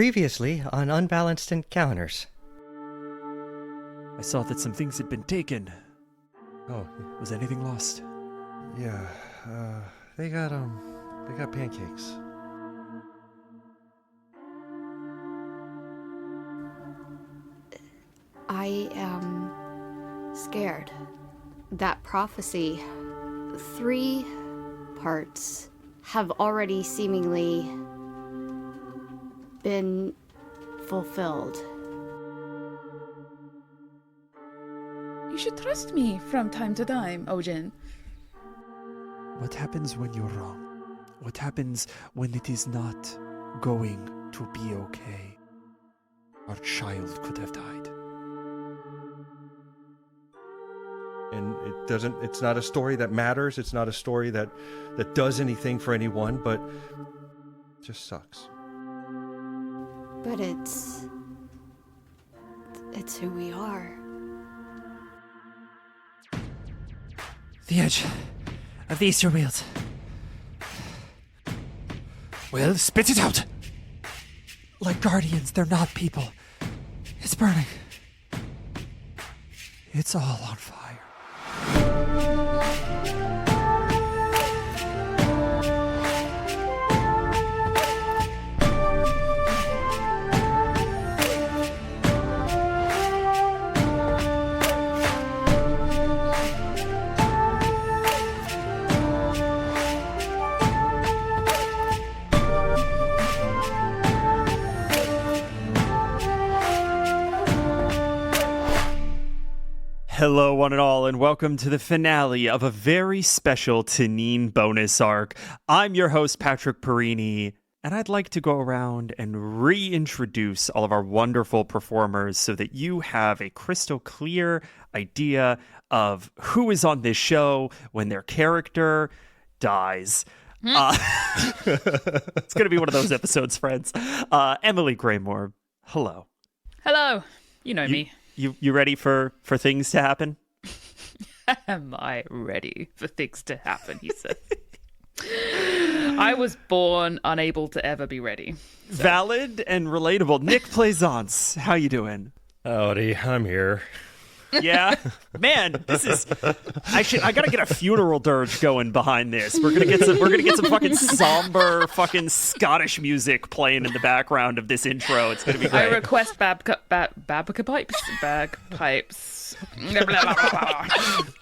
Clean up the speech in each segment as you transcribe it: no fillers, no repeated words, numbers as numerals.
Previously on Unbalanced Encounters. I saw that some things had been taken. Oh, Was anything lost? yeah. They got pancakes. I am scared. That prophecy, 3 parts, have already seemingly been fulfilled. You should trust me from time to time, Ojin. What happens when you're wrong? What happens when it is not going to be okay? Our child could have died. And it's not a story that matters. It's not a story that does anything for anyone, but it just sucks. But it's who we are. The edge of the Easter wheels. Well, spit it out! Like guardians, they're not people. It's burning. It's all on fire. Hello, one and all, and welcome to the finale of a very special Tanine bonus arc. I'm your host, Patrick Perini, and I'd like to go around and reintroduce all of our wonderful performers so that you have a crystal clear idea of who is on this show when their character dies. It's going to be one of those episodes, friends. Emily Greymoore, hello. Hello. You know me. You ready for things to happen? Am I ready for things to happen, he said. I was born unable to ever be ready. So. Valid and relatable. Nick Plaisance, how you doing? Howdy, I'm here. Yeah, man, this is. I gotta get a funeral dirge going behind this. We're gonna get some fucking somber fucking Scottish music playing in the background of this intro. It's gonna be great. I request bagpipes.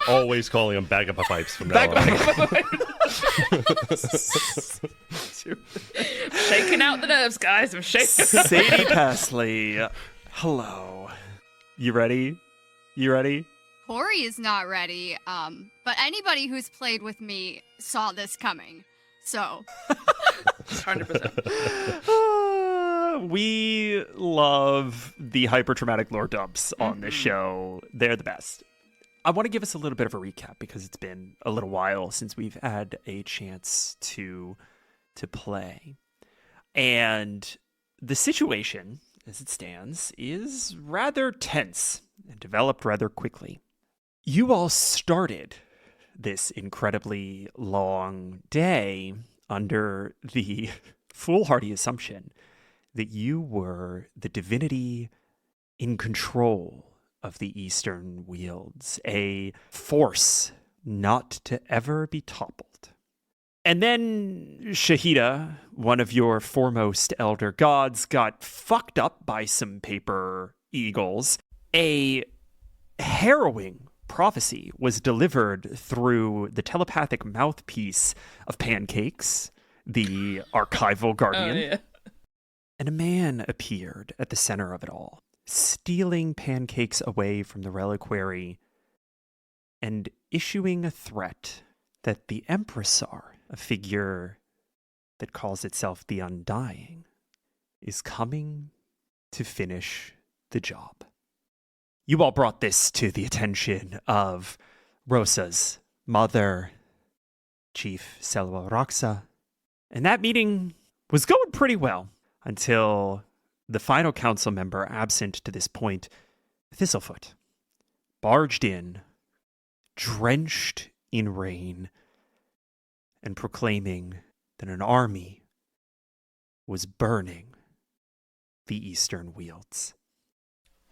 Always calling them bagpipes from now on. Shaking out the nerves, guys. I'm shaking. Sadie Pasley, hello. You ready? You ready? Kory is not ready, but anybody who's played with me saw this coming, so. 100%. We love the hyper-traumatic lore dumps on this show. They're the best. I want to give us a little bit of a recap because it's been a little while since we've had a chance to play. And the situation, as it stands, is rather tense and developed rather quickly. You all started this incredibly long day under the foolhardy assumption that you were the divinity in control of the Eastern Wields, a force not to ever be toppled. And then Shahida, one of your foremost elder gods, got fucked up by some paper eagles. A harrowing prophecy was delivered through the telepathic mouthpiece of Pancakes, the archival guardian. Oh, yeah. And a man appeared at the center of it all, stealing Pancakes away from the reliquary and issuing a threat that the Empressar, a figure that calls itself the Undying, is coming to finish the job. You all brought this to the attention of Rossa's mother, Chief Selwa Rossa, and that meeting was going pretty well until the final council member absent to this point, Thistlefoot, barged in, drenched in rain, and proclaiming that an army was burning the Eastern Wields.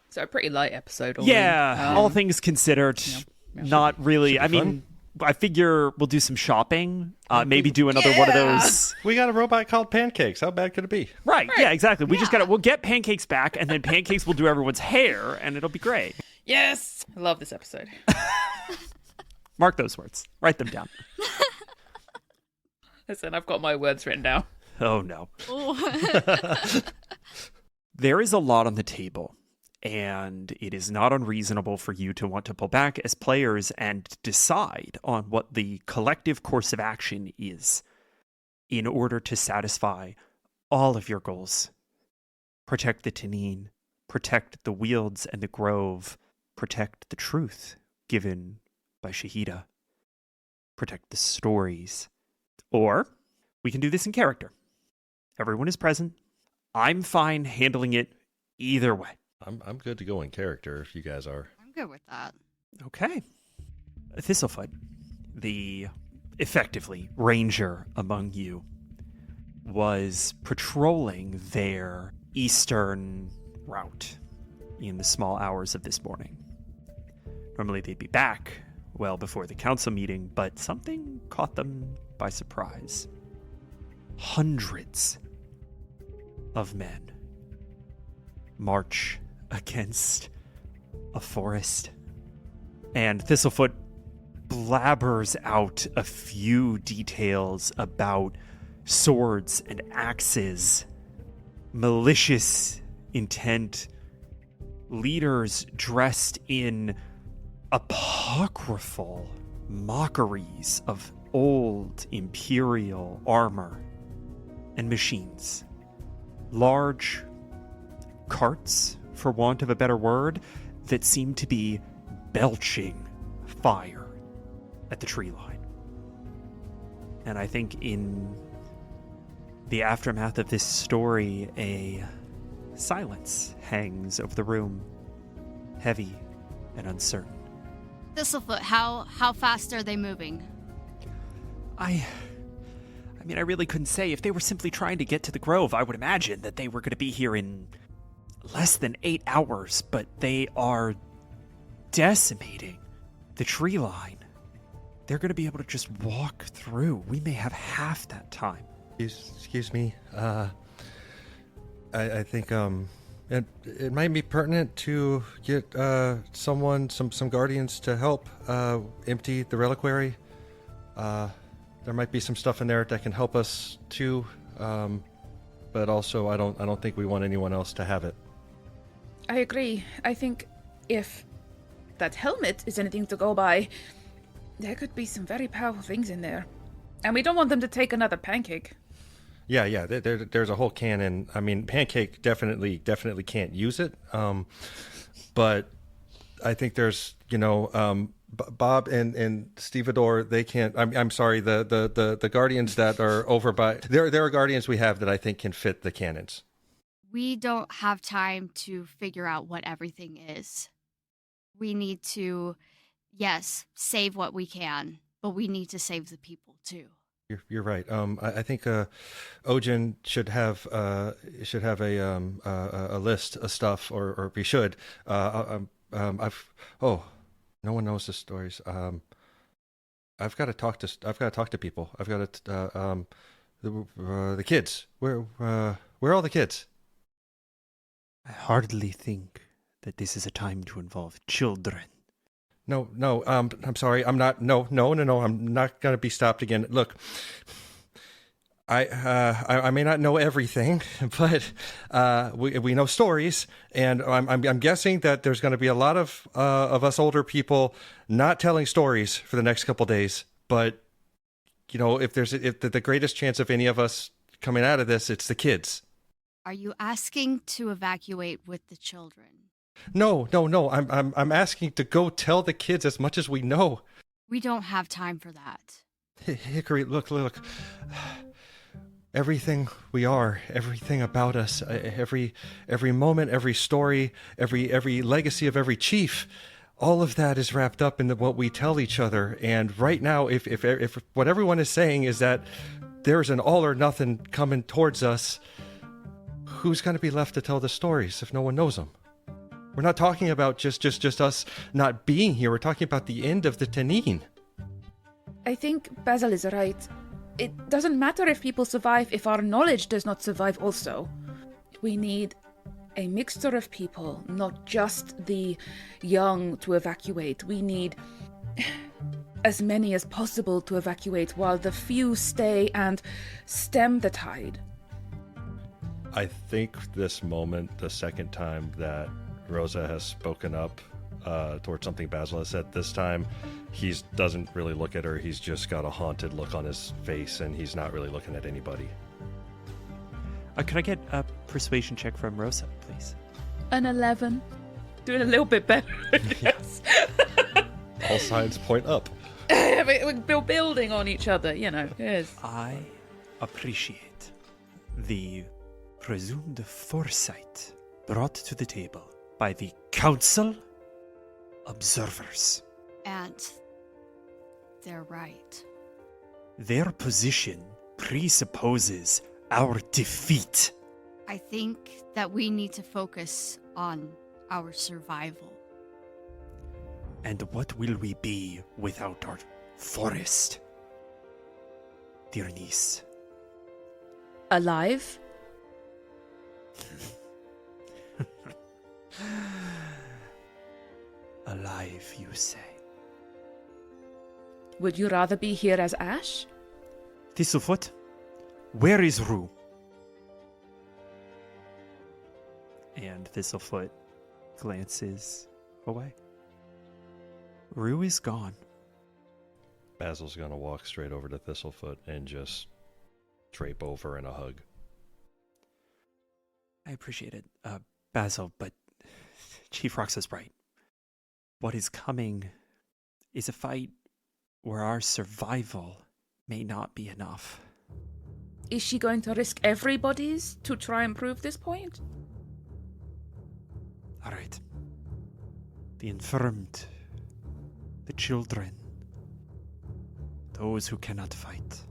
So a pretty light episode. All Yeah, all things considered, not really. should be I mean, I figure we'll do some shopping, maybe do another one of those. We got a robot called Pancakes. How bad could it be? Right, yeah, exactly. We'll get Pancakes back, and then Pancakes will do everyone's hair, and it'll be great. Yes! I love this episode. Mark those words. Write them down. Listen, I've got my words written down. Oh, no. There is a lot on the table, and it is not unreasonable for you to want to pull back as players and decide on what the collective course of action is in order to satisfy all of your goals. Protect the Tanine, protect the Wields and the Grove, protect the truth given by Shahida, protect the stories. Or we can do this in character. Everyone is present. I'm fine handling it either way. I'm good to go in character if you guys are. I'm good with that. Okay. Thistlefoot, the effectively ranger among you, was patrolling their eastern route in the small hours of this morning. Normally they'd be back well before the council meeting, but something caught them by surprise. Hundreds of men march against a forest, and Thistlefoot blabbers out a few details about swords and axes, malicious intent, leaders dressed in apocryphal mockeries of old imperial armor, and machines. Large carts, for want of a better word, that seem to be belching fire at the tree line. And I think in the aftermath of this story, a silence hangs over the room, heavy and uncertain. Thistlefoot, how fast are they moving? I mean, I really couldn't say. If they were simply trying to get to the Grove, I would imagine that they were going to be here in less than 8 hours, but they are decimating the tree line. They're going to be able to just walk through. We may have half that time. Excuse me. I think it might be pertinent to get some guardians to help empty the reliquary. There might be some stuff in there that can help us too, but also I don't think we want anyone else to have it. I agree. I think if that helmet is anything to go by, there could be some very powerful things in there. And we don't want them to take another pancake. Yeah. There's a whole cannon. I mean, Pancake definitely can't use it. But I think there's, Bob and Stevedore, they can't. I'm sorry. The guardians that are over by there are guardians we have that I think can fit the cannons. We don't have time to figure out what everything is. We need to, yes, save what we can, but we need to save the people too. You're right. I think Ojin should have a list of stuff, or we should. No one knows the stories. I've got to talk to people. I've got to the kids. Where are all the kids? I hardly think that this is a time to involve children. No, I'm sorry. I'm not. No. I'm not going to be stopped again. Look, I may not know everything, but we know stories, and I'm guessing that there's going to be a lot of us older people not telling stories for the next couple days. But if the greatest chance of any of us coming out of this, it's the kids. Are you asking to evacuate with the children? No. I'm asking to go tell the kids as much as we know. We don't have time for that. Hickory, look. Everything we are, everything about us, every moment, every story, every legacy of every chief, all of that is wrapped up in what we tell each other. And right now, if what everyone is saying is that there's an all or nothing coming towards us, who's going to be left to tell the stories if no one knows them? We're not talking about just us not being here. We're talking about the end of the Tanin. I think Basil is right. It doesn't matter if people survive if our knowledge does not survive also. We need a mixture of people, not just the young to evacuate. We need as many as possible to evacuate while the few stay and stem the tide. I think this moment, the second time that Rosa has spoken up towards something Basil has said, this time he doesn't really look at her. He's just got a haunted look on his face, and he's not really looking at anybody. Could I get a persuasion check from Rosa, please? An 11. Doing a little bit better, I guess. All signs point up. We're building on each other, Yes. I appreciate the presumed foresight brought to the table by the Council Observers. And they're right. Their position presupposes our defeat. I think that we need to focus on our survival. And what will we be without our forest? Dear niece. Alive? Alive, you say? Would you rather be here as Ash? Thistlefoot, where is Rue? And Thistlefoot glances away. Rue is gone. Basil's going to walk straight over to Thistlefoot and just drape over in a hug. I appreciate it, Basil, but Chief Roxa's right. What is coming is a fight where our survival may not be enough. Is she going to risk everybody's to try and prove this point? All right. The infirmed, the children, those who cannot fight.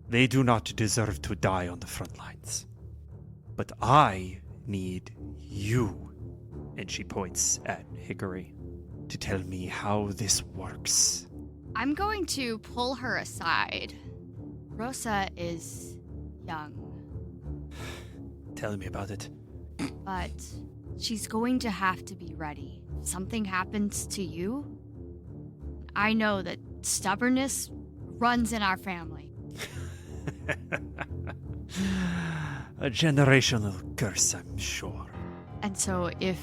They do not deserve to die on the front lines. But I need you, and she points at Hickory, to tell me how this works. I'm going to pull her aside. Rosa is young, Tell me about it. but she's going to have to be ready. If something happens to you, I know that stubbornness runs in our family. A generational curse, I'm sure. And so if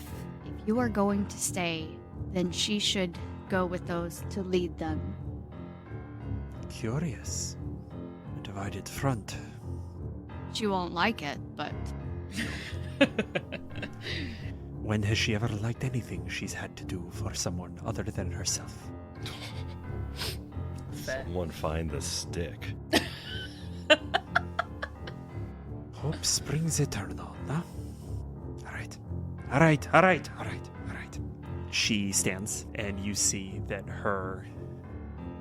you are going to stay, then she should go with those to lead them. Curious. A divided front. She won't like it, but When has she ever liked anything she's had to do for someone other than herself? Someone find the stick. Hope springs eternal, no? All right. She stands, and you see that her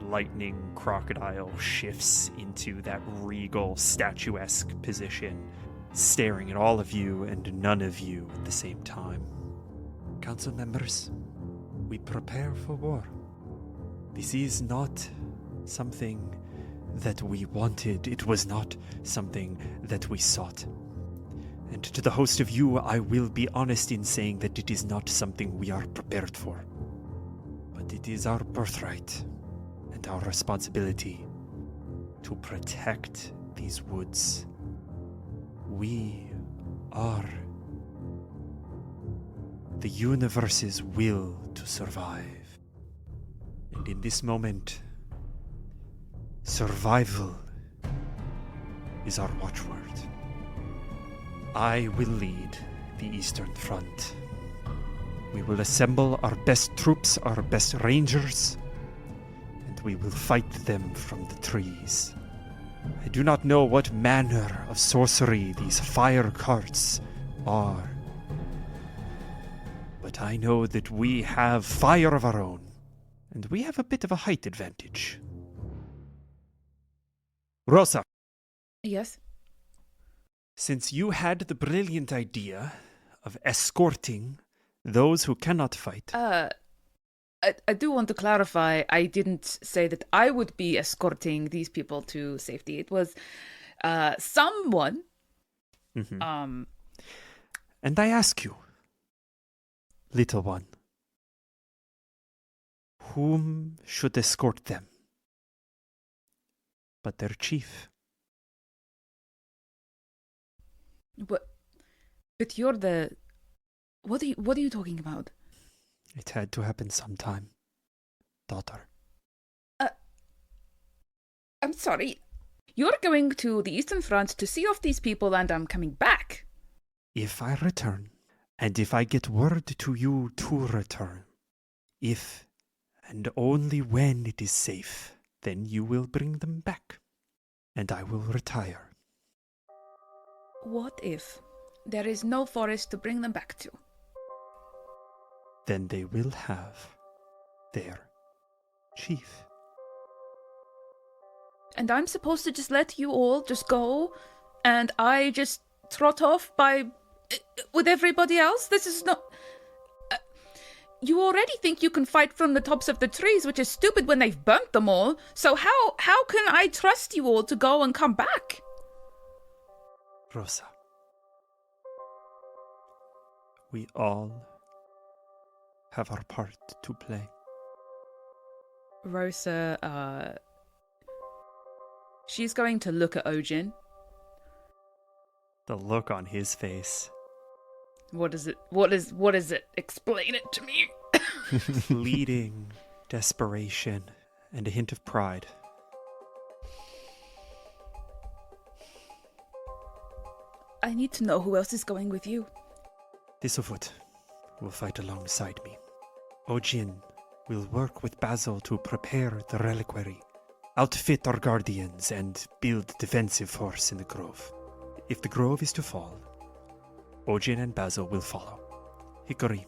lightning crocodile shifts into that regal, statuesque position, staring at all of you and none of you at the same time. Council members, we prepare for war. This is not something that we wanted. It was not something that we sought. And to the host of you, I will be honest in saying that it is not something we are prepared for. But it is our birthright and our responsibility to protect these woods. We are the universe's will to survive. And in this moment, survival is our watchword. I will lead the Eastern Front. We will assemble our best troops, our best rangers, and we will fight them from the trees. I do not know what manner of sorcery these fire carts are, but I know that we have fire of our own, and we have a bit of a height advantage. Rossa, Yes? Since you had the brilliant idea of escorting those who cannot fight. I do want to clarify, I didn't say that I would be escorting these people to safety. It was someone. Mm-hmm. And I ask you, little one, whom should escort them but their chief? But you're the... What are you talking about? It had to happen sometime, daughter. I'm sorry. You're going to the Eastern Front to see off these people and I'm coming back. If I return, and if I get word to you to return, if and only when it is safe, then you will bring them back, and I will retire. What if there is no forest to bring them back to? Then they will have their chief. And I'm supposed to just let you all just go, and I just trot off with everybody else? This is not... you already think you can fight from the tops of the trees, which is stupid when they've burnt them all. So how can I trust you all to go and come back? Rossa, we all have our part to play. Rossa, she's going to look at Ojin. The look on his face. What is it? Explain it to me. Pleading, desperation, and a hint of pride. I need to know who else is going with you. Thistlefoot will fight alongside me. Ojin will work with Basil to prepare the reliquary, outfit our guardians, and build defensive force in the grove. If the grove is to fall, Ojin and Basil will follow. Hikori,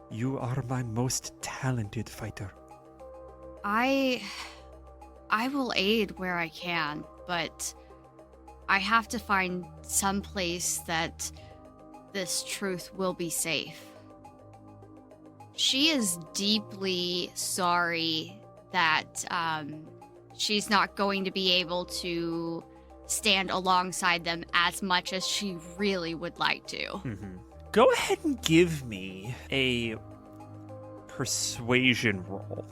you are my most talented fighter. I will aid where I can, but I have to find some place that this truth will be safe. She is deeply sorry that she's not going to be able to stand alongside them as much as she really would like to. Mm-hmm. Go ahead and give me a persuasion roll.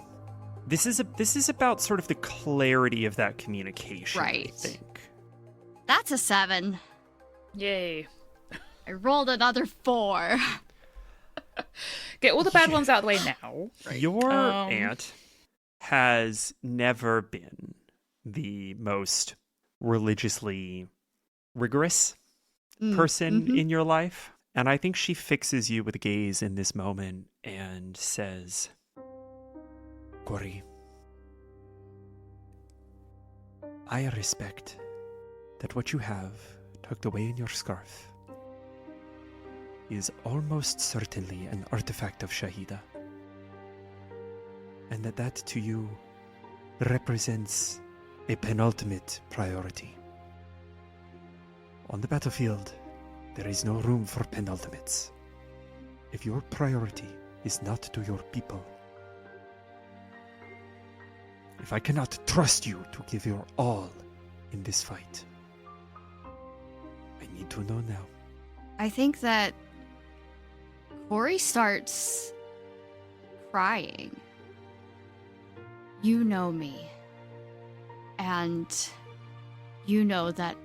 This is about sort of the clarity of that communication, right. I think. That's a 7. Yay. I rolled another 4. Get all the bad ones out of the way now. Right. Your aunt has never been the most religiously rigorous person in your life. And I think she fixes you with a gaze in this moment and says, Kory, I respect that what you have tucked away in your scarf is almost certainly an artifact of Shahida. And that to you represents a penultimate priority. On the battlefield, there is no room for penultimates. If your priority is not to your people, if I cannot trust you to give your all in this fight, I need to know now. I think that Kory starts crying. You know me. And you know that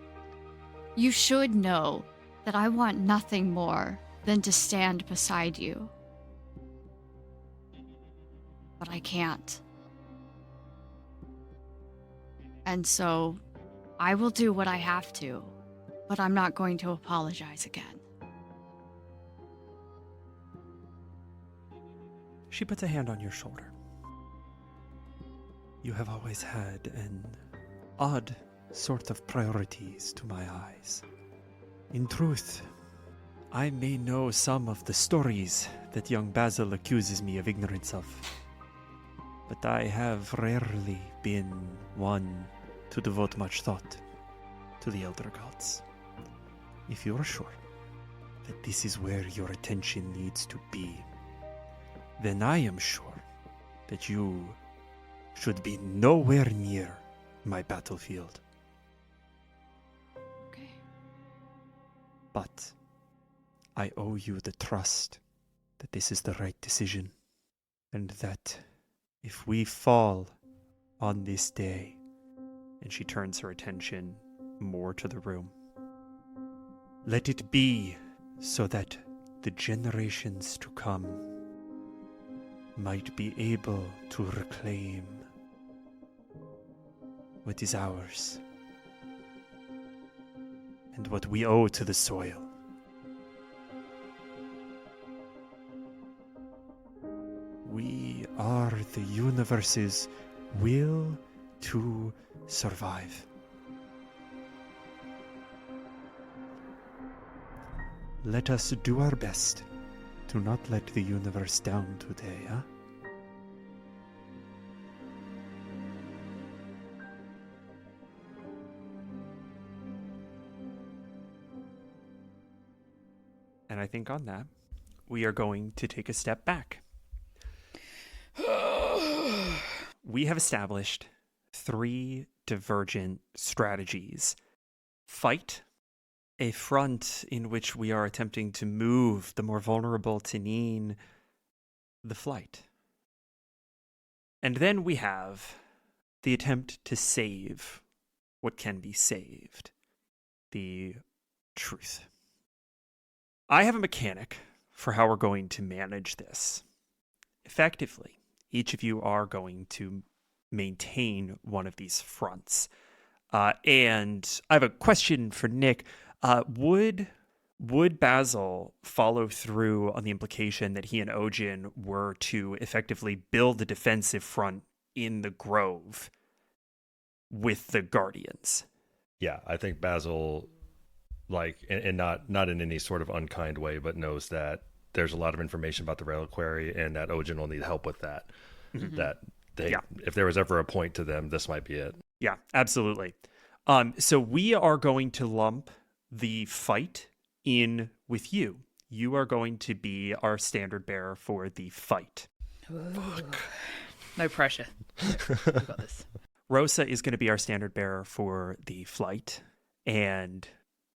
you should know that I want nothing more than to stand beside you. But I can't. And so I will do what I have to, but I'm not going to apologize again. She puts a hand on your shoulder. You have always had an odd sort of priorities to my eyes. In truth, I may know some of the stories that young Basil accuses me of ignorance of, but I have rarely been one to devote much thought to the elder gods. if you're sure that this is where your attention needs to be, then I am sure that you should be nowhere near my battlefield. Okay. But I owe you the trust that this is the right decision, and that if we fall on this day, and she turns her attention more to the room, let it be so that the generations to come might be able to reclaim what is ours and what we owe to the soil. We are the universe's will to survive. Let us do our best to not let the universe down today, huh? And I think on that, we are going to take a step back. We have established 3 divergent strategies. Fight, a front in which we are attempting to move the more vulnerable Tanine, the flight. And then we have the attempt to save what can be saved, the truth. I have a mechanic for how we're going to manage this. Effectively, each of you are going to maintain one of these fronts. And I have a question for Nick. Would Basil follow through on the implication that he and Ojin were to effectively build a defensive front in the grove with the Guardians? Yeah, I think Basil, and not in any sort of unkind way, but knows that there's a lot of information about the reliquary and that Ojin will need help with that. Mm-hmm. That if there was ever a point to them, this might be it. Yeah, absolutely. So we are going to lump the fight in with you. You are going to be our standard bearer for the fight. Fuck. No pressure. We got this. Rossa is going to be our standard bearer for the flight, and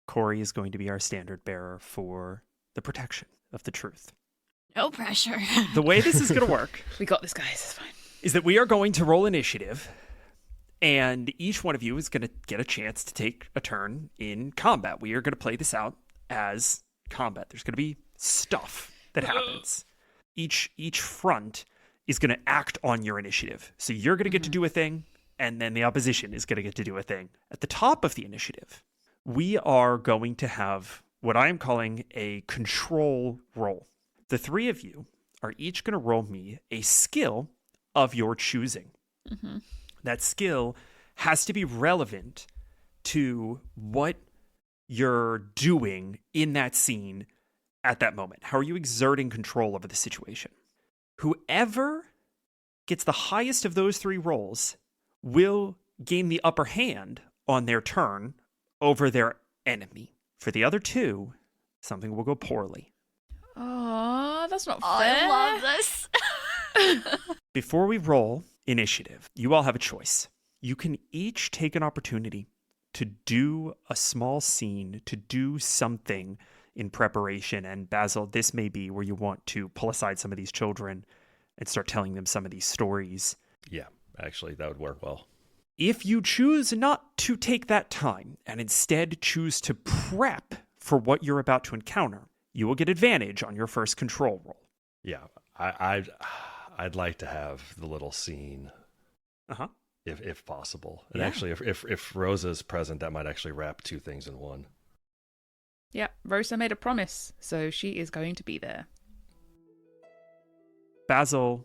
Kory is going to be our standard bearer for the protection of the truth. No pressure. The way this is going to work, We got this, guys. It's fine. is that we are going to roll initiative, and each one of you is going to get a chance to take a turn in combat. We are going to play this out as combat. There's going to be stuff that happens. Each front is going to act on your initiative. So you're going to get to do a thing, and then the opposition is going to get to do a thing. At the top of the initiative, we are going to have what I am calling a control roll. The 3 of you are each going to roll me a skill of your choosing. Mm-hmm. That skill has to be relevant to what you're doing in that scene at that moment. How are you exerting control over the situation? Whoever gets the highest of those 3 rolls will gain the upper hand on their turn over their enemy. For the other 2, something will go poorly. Oh, that's not fair. I love this. Before we roll initiative, you all have a choice. You can each take an opportunity to do a small scene, to do something in preparation. And Basil, this may be where you want to pull aside some of these children and start telling them some of these stories. Yeah, actually, that would work well. If you choose not to take that time and instead choose to prep for what you're about to encounter, you will get advantage on your first control roll. Yeah, I'd like to have the little scene, if possible. And actually, if Rosa's present, that might actually wrap 2 things in one. Yeah, Rosa made a promise, so she is going to be there. Basil,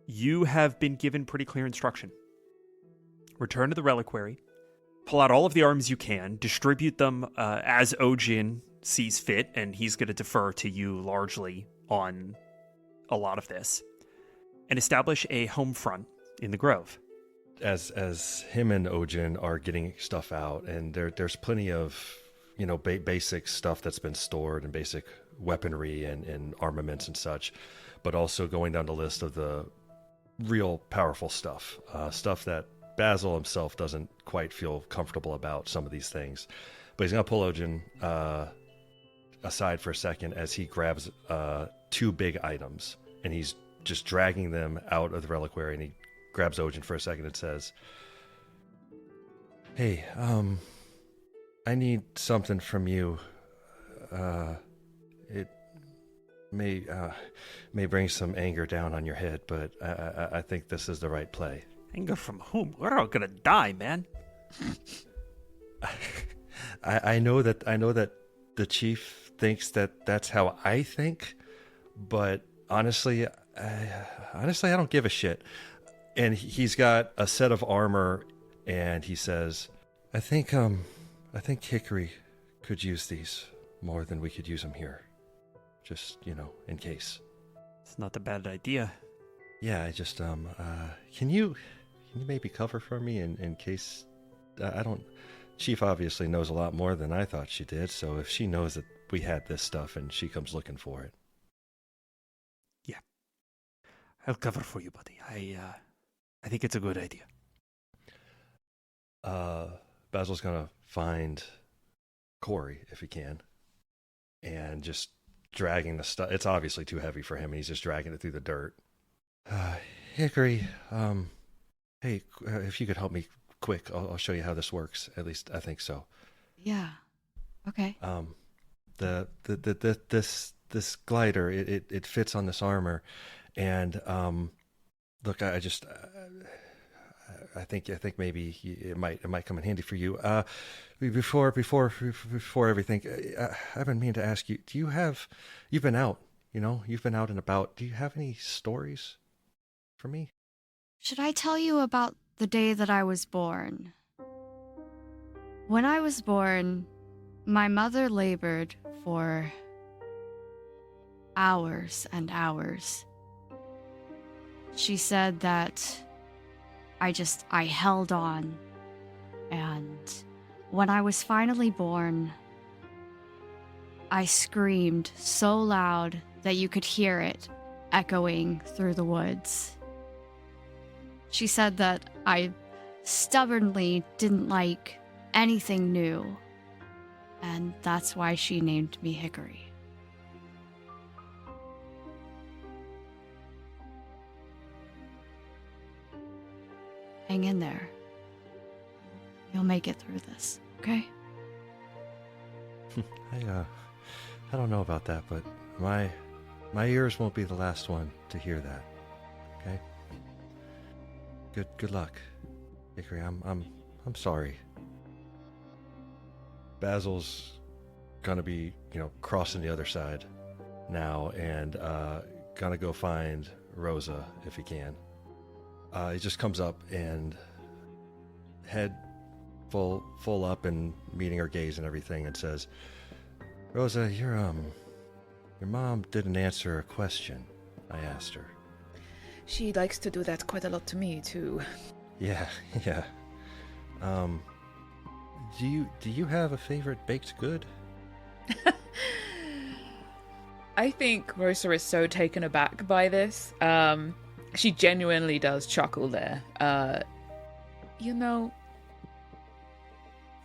you have been given pretty clear instruction. Return to the reliquary, pull out all of the arms you can, distribute them as Ojin sees fit, and he's going to defer to you largely on a lot of this, and establish a home front in the grove. As him and Ojin are getting stuff out, and there's plenty of basic stuff that's been stored and basic weaponry and armaments and such, but also going down the list of the real powerful stuff, stuff that Basil himself doesn't quite feel comfortable about some of these things. But he's going to pull Ojin aside for a second as he grabs 2 big items, and he's just dragging them out of the reliquary, and he grabs Ojin for a second and says, "Hey, I need something from you. It may bring some anger down on your head, but I think this is the right play." Anger from whom? We're all gonna die, man. I know that the chief thinks that that's how I think, but honestly, I don't give a shit. And he's got a set of armor, and he says, I think Hickory could use these more than we could use them here. Just, in case." It's not a bad idea. Yeah, I just, can you maybe cover for me in case, I don't, Chief obviously knows a lot more than I thought she did, so if she knows that we had this stuff and she comes looking for it. Yeah. I'll cover for you, buddy. I think it's a good idea. Basil's gonna find Kory if he can, and just dragging the stuff. It's obviously too heavy for him, and he's just dragging it through the dirt. Hickory, hey, if you could help me quick, I'll show you how this works. At least I think so. Yeah. Okay. This glider, it fits on this armor, and look, I think maybe it might come in handy for you. Before everything, I've been meaning to ask you. You've been out, you've been out and about. Do you have any stories for me? Should I tell you about the day that I was born? When I was born, my mother labored for hours and hours. She said that I held on, and when I was finally born, I screamed so loud that you could hear it echoing through the woods. She said that I stubbornly didn't like anything new, and that's why she named me Hickory. Hang in there. You'll make it through this, okay? I don't know about that, but my ears won't be the last one to hear that. Okay? Good luck, Hickory. I'm sorry. Basil's gonna be, crossing the other side now, and gonna go find Rosa if he can. He just comes up and head full up and meeting her gaze and everything, and says, "Rosa, your mom didn't answer a question I asked her." She likes to do that quite a lot to me, too. Yeah. Do you have a favorite baked good? I think Rosa is so taken aback by this. She genuinely does chuckle there.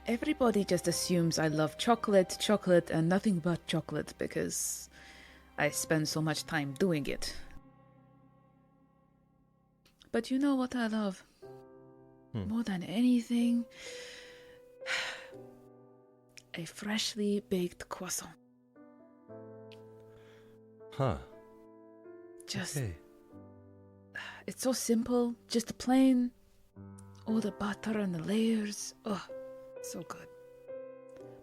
Everybody just assumes I love chocolate, and nothing but chocolate because I spend so much time doing it. But you know what I love? More than anything? A freshly baked croissant. Huh. Just... Okay. It's so simple, just the plain, all the butter and the layers. Oh, so good.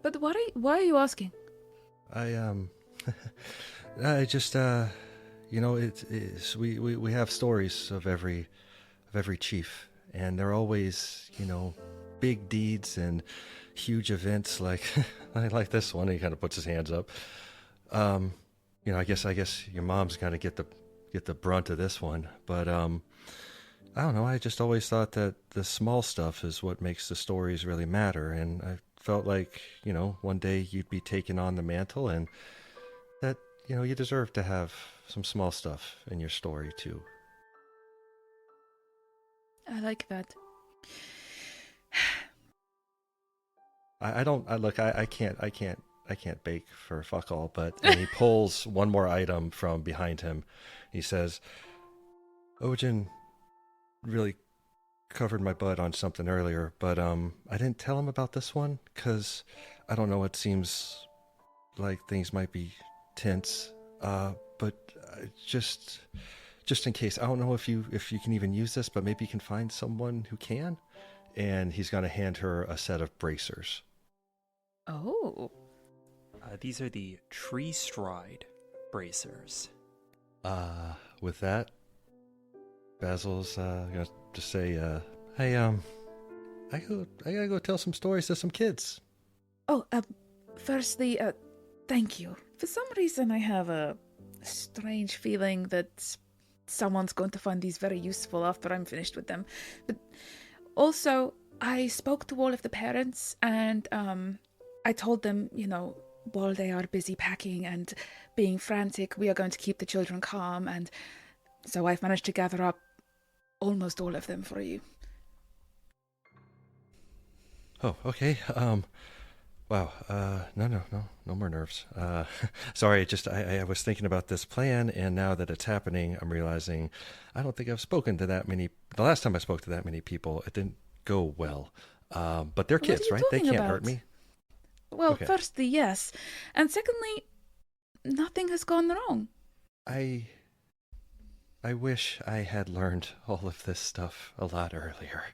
But why are you asking? I just we have stories of every chief, and they're always big deeds and huge events like like this one. He kind of puts his hands up. I guess your mom's gonna get the brunt of this one, but I don't know. I just always thought that the small stuff is what makes the stories really matter, and I felt like, one day you'd be taking on the mantle, and that, you deserve to have some small stuff in your story too. I like that. I don't, I can't bake for fuck all, and he pulls one more item from behind him. He says, Ojin really covered my butt on something earlier, but I didn't tell him about this one because I don't know, it seems like things might be tense, but just in case, I don't know if you can even use this, but maybe you can find someone who can. And he's going to hand her a set of bracers. Oh. These are the tree stride bracers. With that, Basil's gonna just say, "Hey, I gotta go tell some stories to some kids." Oh, firstly, thank you. For some reason, I have a strange feeling that someone's going to find these very useful after I'm finished with them. But also, I spoke to all of the parents, and I told them, while they are busy packing and being frantic, we are going to keep the children calm, and so I've managed to gather up almost all of them for you. Oh, okay. Wow. No more nerves. Sorry, just I was thinking about this plan, and now that it's happening, I'm realizing I don't think I've spoken to that many. The last time I spoke to that many people, it didn't go well. But they're kids, right? They can't hurt me. Well, Okay. Firstly, yes. And secondly, nothing has gone wrong. I wish I had learned all of this stuff a lot earlier.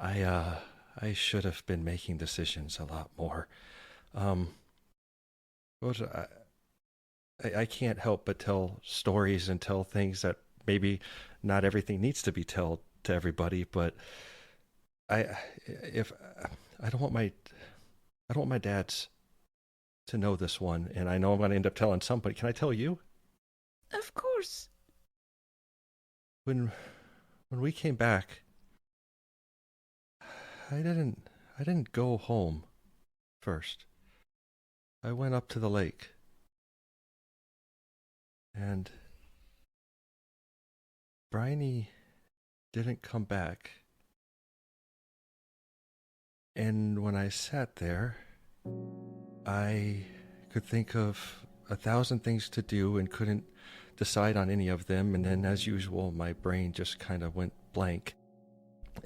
I should have been making decisions a lot more. I can't help but tell stories and tell things that maybe not everything needs to be told to everybody, but I don't want my dads to know this one, and I know I'm going to end up telling somebody. Can I tell you? Of course. When we came back, I didn't go home first. I went up to the lake. And Bryony didn't come back. And when I sat there, I could think of 1,000 things to do and couldn't decide on any of them. And then, as usual, my brain just kind of went blank.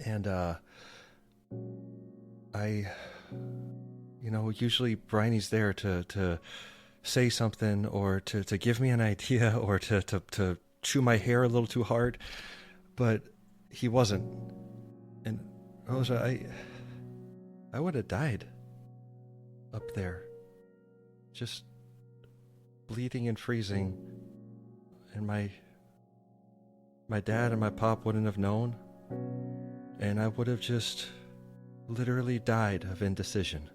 And usually Bryony's there to say something, or to give me an idea, or to chew my hair a little too hard, but he wasn't. And Rosa, I would have died up there, just bleeding and freezing, and my dad and my pop wouldn't have known, and I would have just literally died of indecision.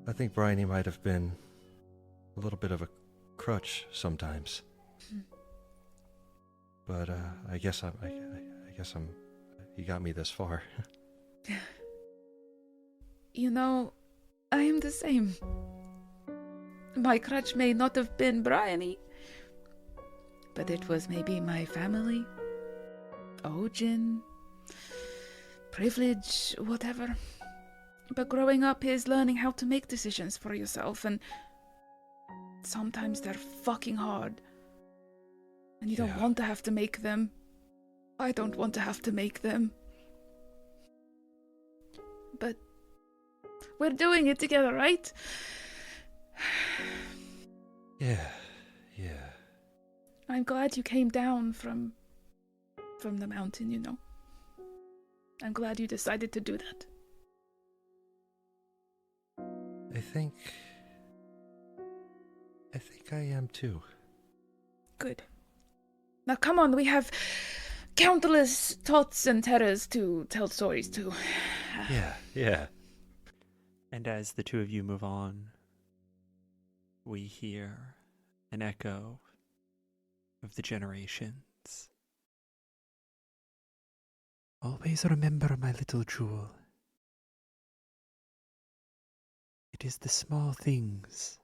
I think Bryony might have been a little bit of a crutch sometimes. But I guess he got me this far. I am the same. My crutch may not have been Bryony, but it was maybe my family, Ojin, privilege, whatever. But growing up is learning how to make decisions for yourself, and sometimes they're fucking hard. And you don't want to have to make them. I don't want to have to make them. But we're doing it together, right? Yeah. I'm glad you came down from the mountain, I'm glad you decided to do that. I think I am too. Good. Now come on, we have countless tots and terrors to tell stories to. Yeah. And as the two of you move on, we hear an echo of the generations. Always remember, my little jewel. It is the small things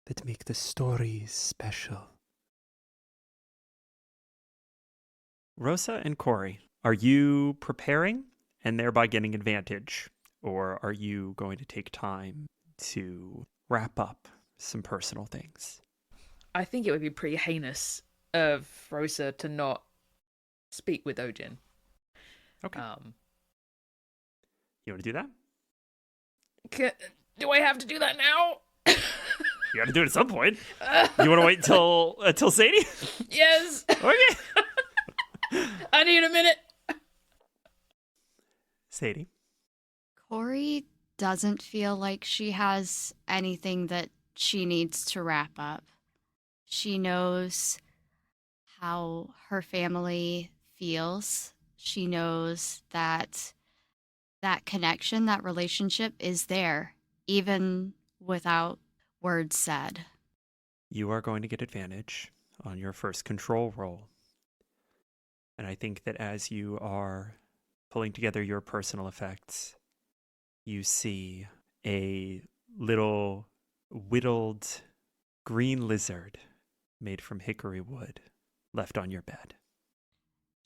that make the stories special. Rossa and Kory, are you preparing and thereby getting advantage? Or are you going to take time to wrap up some personal things? I think it would be pretty heinous of Rosa to not speak with Ojin. Okay. You want to do that? Do I have to do that now? You got to do it at some point. You want to wait until Sadie? Yes. Okay. I need a minute. Sadie. Kory doesn't feel like she has anything that she needs to wrap up. She knows how her family feels. She knows that that connection, that relationship is there, even without words said. You are going to get advantage on your first control roll. And I think that as you are pulling together your personal effects, you see a little whittled green lizard made from hickory wood left on your bed.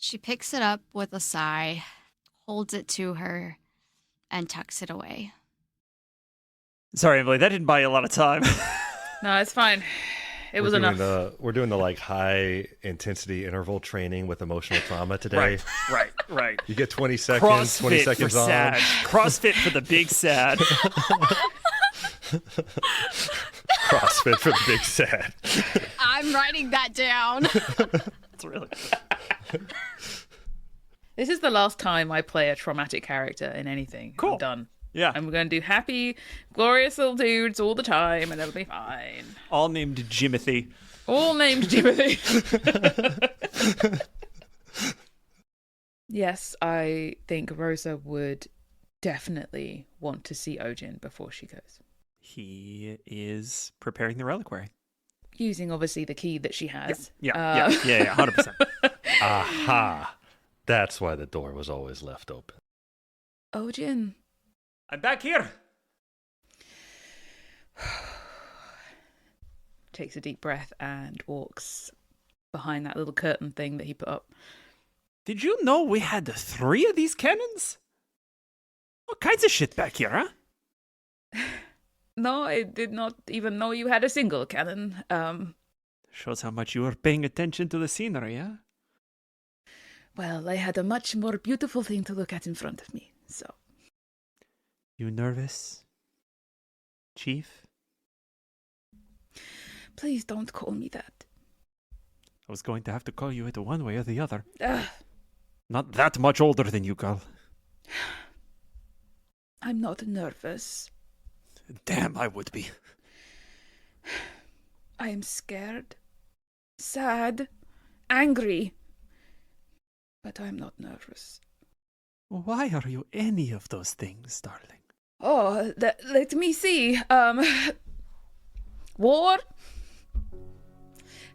She picks it up with a sigh, holds it to her, and tucks it away. Sorry, Emily, that didn't buy you a lot of time. No, it's fine. It was enough. We're doing the like high intensity interval training with emotional trauma today. Right. You get 20 seconds, 20 CrossFit seconds for on. sad. CrossFit for the big sad. CrossFit for the big sad. I'm writing that down. It's really This is the last time I play a traumatic character in anything. Cool. I'm done. Yeah. I'm going to do happy, glorious little dudes all the time, and it'll be fine. All named Jimothy. All named Timothy. Yes, I think Rosa would definitely want to see Ojin before she goes. He is preparing the reliquary. Using, obviously, the key that she has. Yeah, 100%. Aha. That's why the door was always left open. Ojin. I'm back here. Takes a deep breath and walks behind that little curtain thing that he put up. Did you know we had 3 of these cannons? All kinds of shit back here, huh? No, I did not even know you had a single cannon. Shows how much you were paying attention to the scenery, huh? Well, I had a much more beautiful thing to look at in front of me, so. You nervous, Chief? Please don't call me that. I was going to have to call you it one way or the other. Ugh. Not that much older than you, girl. I'm not nervous. Damn, I would be. I am scared, sad, angry, but I'm not nervous. Why are you any of those things, darling? Oh, let me see. War.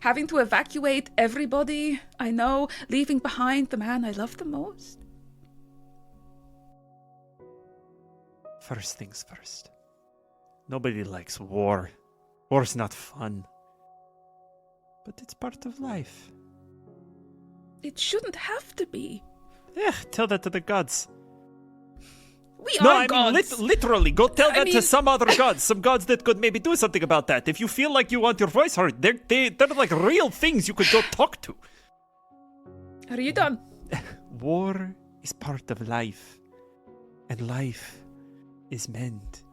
Having to evacuate everybody I know, leaving behind the man I love the most. First things first. Nobody likes war. War's not fun. But it's part of life. It shouldn't have to be. Tell that to the gods. We No, are I mean, gods. literally, go tell that to mean- some other gods. Some gods that could maybe do something about that. If you feel like you want your voice heard, they're like real things you could go talk to. Are you done? War is part of life. And life is meant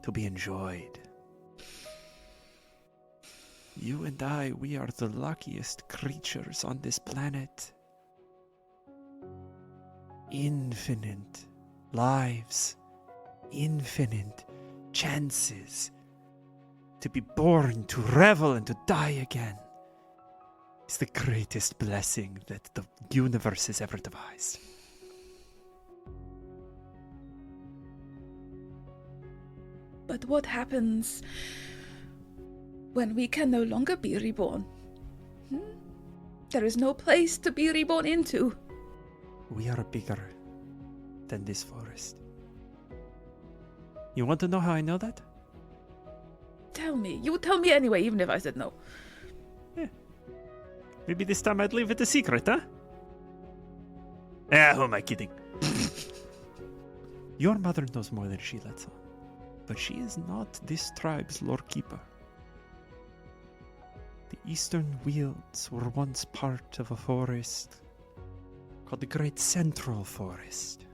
to be enjoyed. You and I, we are the luckiest creatures on this planet. Infinite lives, infinite chances to be born, to revel, and to die again is the greatest blessing that the universe has ever devised. But what happens when we can no longer be reborn? There is no place to be reborn into. We are bigger than this forest. You want to know how I know that? Tell me. You would tell me anyway, even if I said no. Maybe this time I'd leave it a secret, huh? Who am I kidding? Your mother knows more than she lets on, but she is not this tribe's lore keeper. The Eastern Wealds were once part of a forest called the Great Central Forest.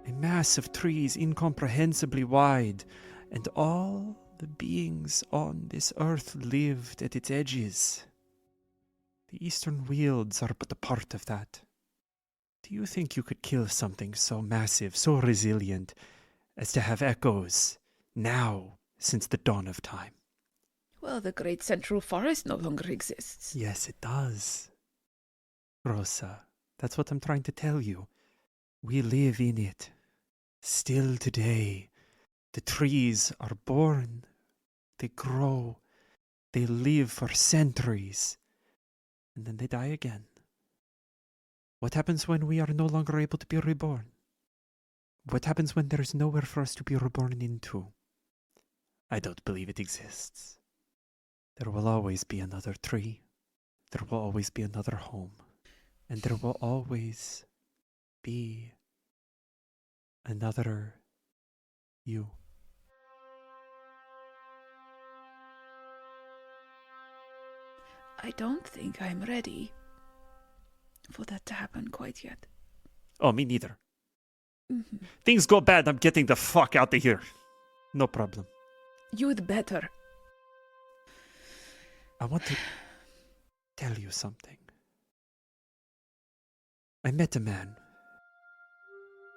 A mass of trees incomprehensibly wide, and all the beings on this earth lived at its edges. The Eastern Wealds are but a part of that. Do you think you could kill something so massive, so resilient, as to have echoes now since the dawn of time? Well, the Great Central Forest no longer exists. Yes, it does. Rossa, that's what I'm trying to tell you. We live in it. Still today, the trees are born, they grow, they live for centuries, and then they die again. What happens when we are no longer able to be reborn? What happens when there is nowhere for us to be reborn into? I don't believe it exists. There will always be another tree. There will always be another home. And there will always be another you. I don't think I'm ready for that to happen quite yet. Oh, me neither. Mhm. Things go bad, I'm getting the fuck out of here. No problem. You'd better. I want to tell you something. I met a man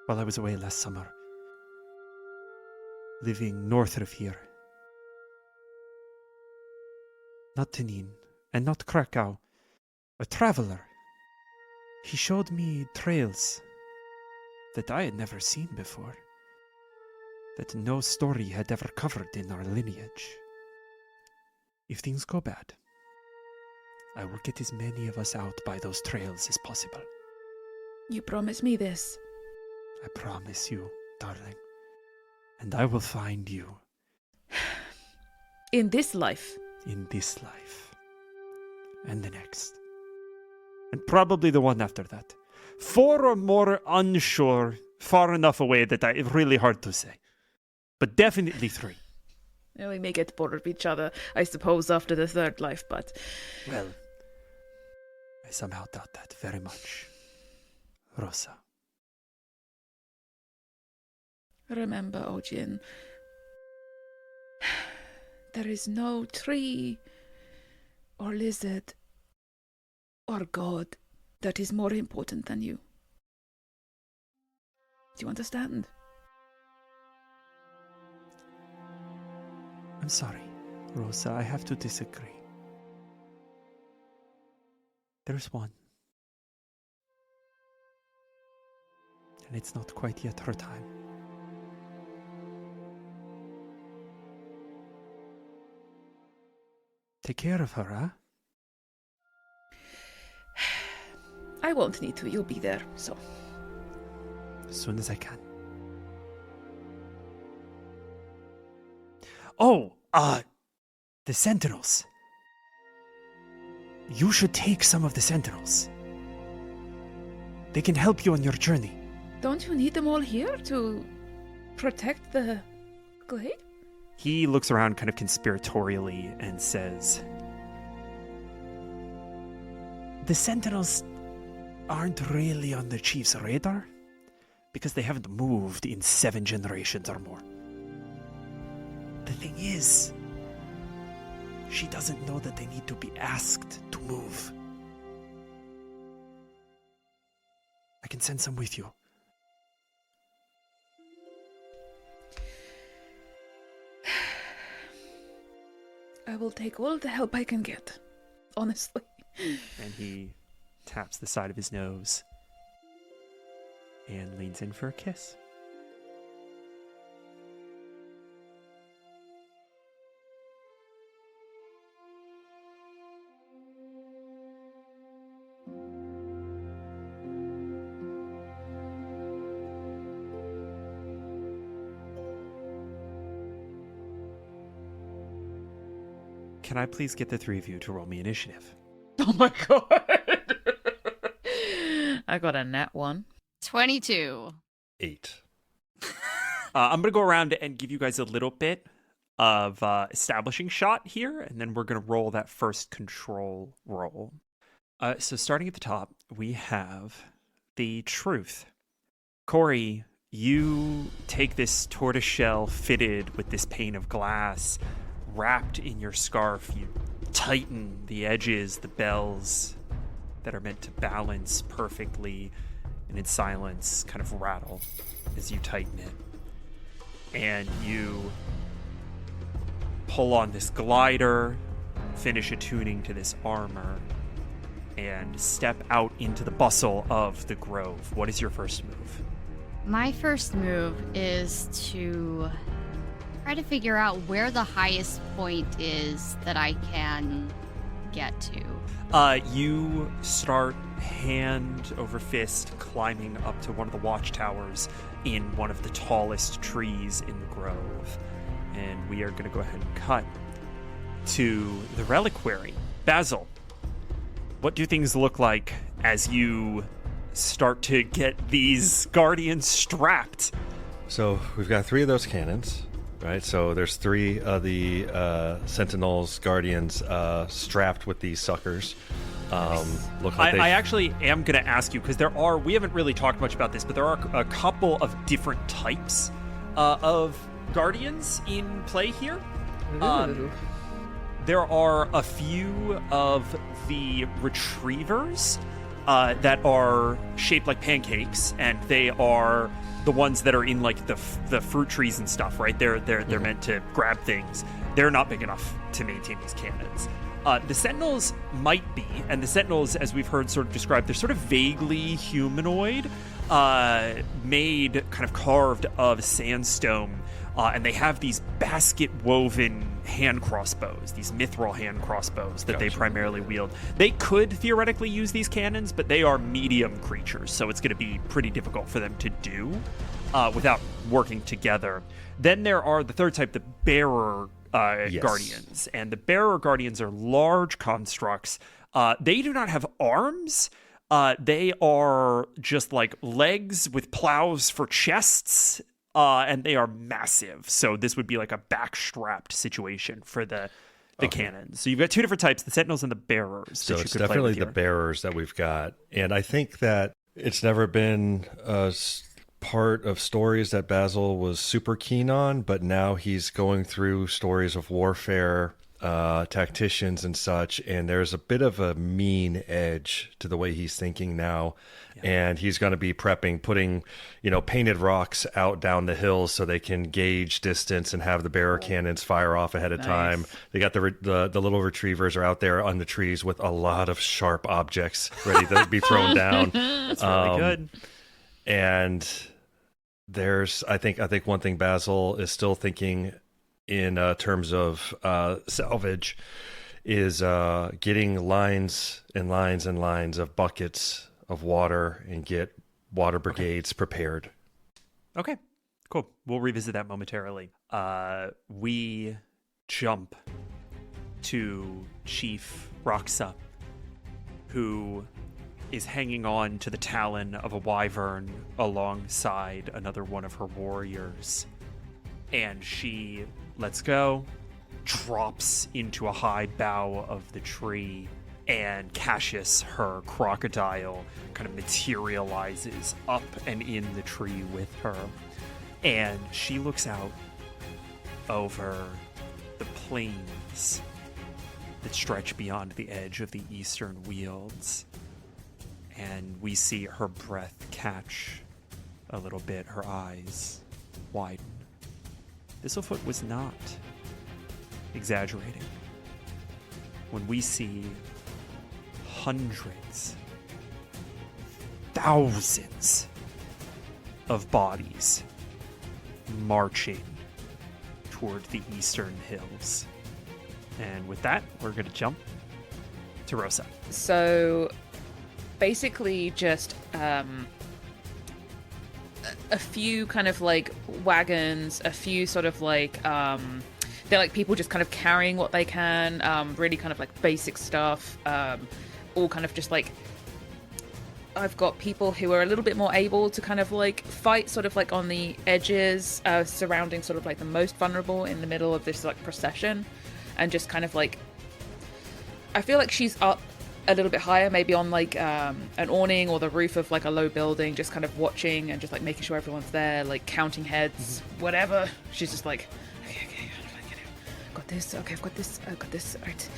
while I was away last summer, living north of here. Not Tanin, and not Krakow. A traveler. He showed me trails that I had never seen before, that no story had ever covered in our lineage. If things go bad, I will get as many of us out by those trails as possible. You promise me this. I promise you, darling. And I will find you In this life. in this life and the next. And probably the one after that. 4 or more unsure, far enough away that it's really hard to say. But definitely 3. We may get bored of each other, I suppose, after the third life, but... Well, I somehow doubt that very much. Rossa. Remember, Ojin, there is no tree or lizard or god that is more important than you. Do you understand? I'm sorry, Rossa, I have to disagree. There's one. And it's not quite yet her time. Take care of her, huh? I won't need to, you'll be there, so... As soon as I can. Oh, the Sentinels. You should take some of the Sentinels. They can help you on your journey. Don't you need them all here to protect the glade? He looks around kind of conspiratorially and says, the Sentinels aren't really on the Chief's radar because they haven't moved in 7 generations or more. The thing is, she doesn't know that they need to be asked to move. I can send some with you. I will take all the help I can get, honestly. And he taps the side of his nose and leans in for a kiss. can I please get the three of you to roll me initiative? Oh my god. I got a nat 1. 22. 8. I'm going to go around and give you guys a little bit of establishing shot here, and then we're going to roll that first control roll. So starting at the top, we have the truth. Kory, you take this tortoiseshell fitted with this pane of glass, wrapped in your scarf. You tighten the edges, the bells that are meant to balance perfectly, and in silence kind of rattle as you tighten it. And you pull on this glider, finish attuning to this armor, and step out into the bustle of the grove. What is your first move? My first move is to try to figure out where the highest point is that I can get to. You start hand over fist climbing up to one of the watchtowers in one of the tallest trees in the grove. And we are going to go ahead and cut to the reliquary. Basil, what do things look like as you start to get these guardians strapped? So we've got 3 of those cannons, right? So there's 3 of the sentinels, guardians strapped with these suckers. Look like I actually am going to ask you, because we haven't really talked much about this, but there are a couple of different types of guardians in play here. There are a few of the retrievers that are shaped like pancakes, and they are the ones that are in like the fruit trees and stuff, right? They're meant to grab things. They're not big enough to maintain these cannons. The Sentinels might be, and the Sentinels, as we've heard sort of described, they're sort of vaguely humanoid, made kind of carved of sandstone, and they have these basket-woven hand crossbows, these mithril hand crossbows that they primarily wield. They could theoretically use these cannons, but they are medium creatures, so it's going to be pretty difficult for them to do without working together. Then there are the third type, the bearer guardians, and the bearer guardians are large constructs. They do not have arms. They are just like legs with plows for chests, and they are massive. So this would be like a backstrapped situation for the cannons. So you've got 2 different types, the sentinels and the bearers. So it's definitely the bearers that we've got. And I think that it's never been a part of stories that Basil was super keen on, but now he's going through stories of warfare, tacticians and such, and there's a bit of a mean edge to the way he's thinking now. And he's going to be prepping, putting, painted rocks out down the hills so they can gauge distance and have the bearer cannons fire off ahead of time. They got the little retrievers are out there on the trees with a lot of sharp objects ready to be thrown down. That's really good. And there's, I think one thing Basil is still thinking in terms of salvage is getting lines and lines and lines of buckets of water and get water brigades prepared. Okay, cool. We'll revisit that momentarily. We jump to Chief Rossa, who is hanging on to the talon of a wyvern alongside another one of her warriors. And she lets go, drops into a high bough of the tree, and Cassius, her crocodile, kind of materializes up and in the tree with her. And she looks out over the plains that stretch beyond the edge of the eastern Wealds. And we see her breath catch a little bit, her eyes widen. Thistlefoot was not exaggerating when we see hundreds, thousands of bodies marching toward the eastern hills. And with that, we're going to jump to Rossa. So basically just a few kind of like wagons, a few sort of like They're like people just kind of carrying what they can, really kind of like basic stuff, all kind of just like, I've got people who are a little bit more able to kind of like fight sort of like on the edges, surrounding sort of like the most vulnerable in the middle of this like procession, and just kind of like, I feel like she's up a little bit higher, maybe on like an awning or the roof of like a low building, just kind of watching and just like making sure everyone's there, like counting heads, whatever. She's just like, okay, got this, okay, I've got this, right,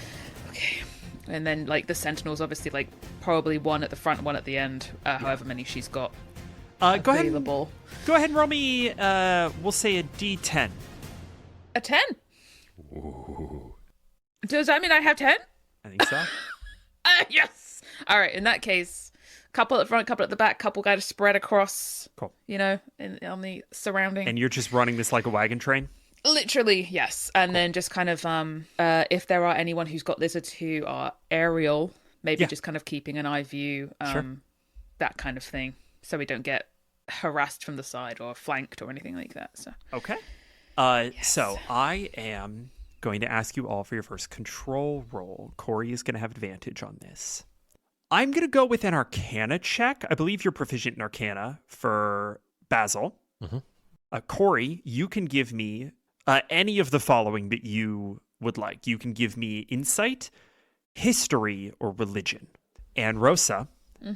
okay. And then like the sentinels, obviously, like probably one at the front, one at the end, however many she's got available. Go ahead and roll me, we'll say a D10. A 10? Ooh. Does that mean I have 10? I think so. Yes. All right. In that case, couple at the front, couple at the back, couple kind of spread across. Cool. You know, on the surrounding. And you're just running this like a wagon train? Literally, yes. And then just kind of, if there are anyone who's got lizards who are aerial, maybe just kind of keeping an eye view, that kind of thing, so we don't get harassed from the side or flanked or anything like that. So okay. So I am going to ask you all for your first control roll. Kory is going to have advantage on this. I'm going to go with an Arcana check. I believe you're proficient in Arcana for Basil. Mm-hmm. Kory, you can give me any of the following that you would like. You can give me insight, history, or religion. And Rossa, I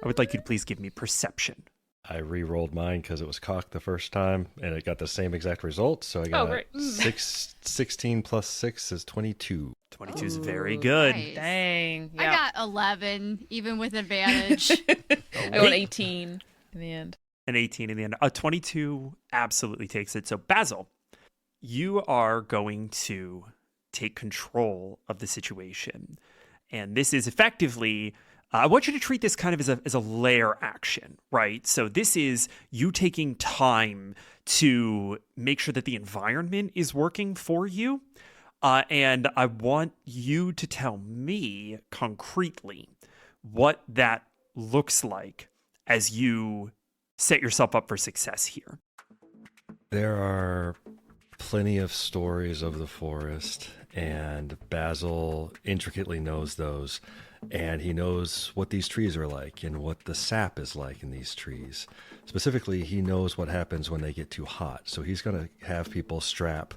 would like you to please give me perception. I re-rolled mine because it was cocked the first time, and it got the same exact result. So I got 16 plus 6 is 22. 22 is very good. Nice. dang. I got 11, even with advantage. I got 18 in the end. An 18 in the end. A 22 absolutely takes it. So Basil, you are going to take control of the situation. And this is effectively, I want you to treat this kind of as a lair action, right? So this is you taking time to make sure that the environment is working for you. And I want you to tell me concretely what that looks like as you set yourself up for success here. There are plenty of stories of the forest, and Basil intricately knows those. And he knows what these trees are like and what the sap is like in these trees. Specifically, he knows what happens when they get too hot. So he's going to have people strap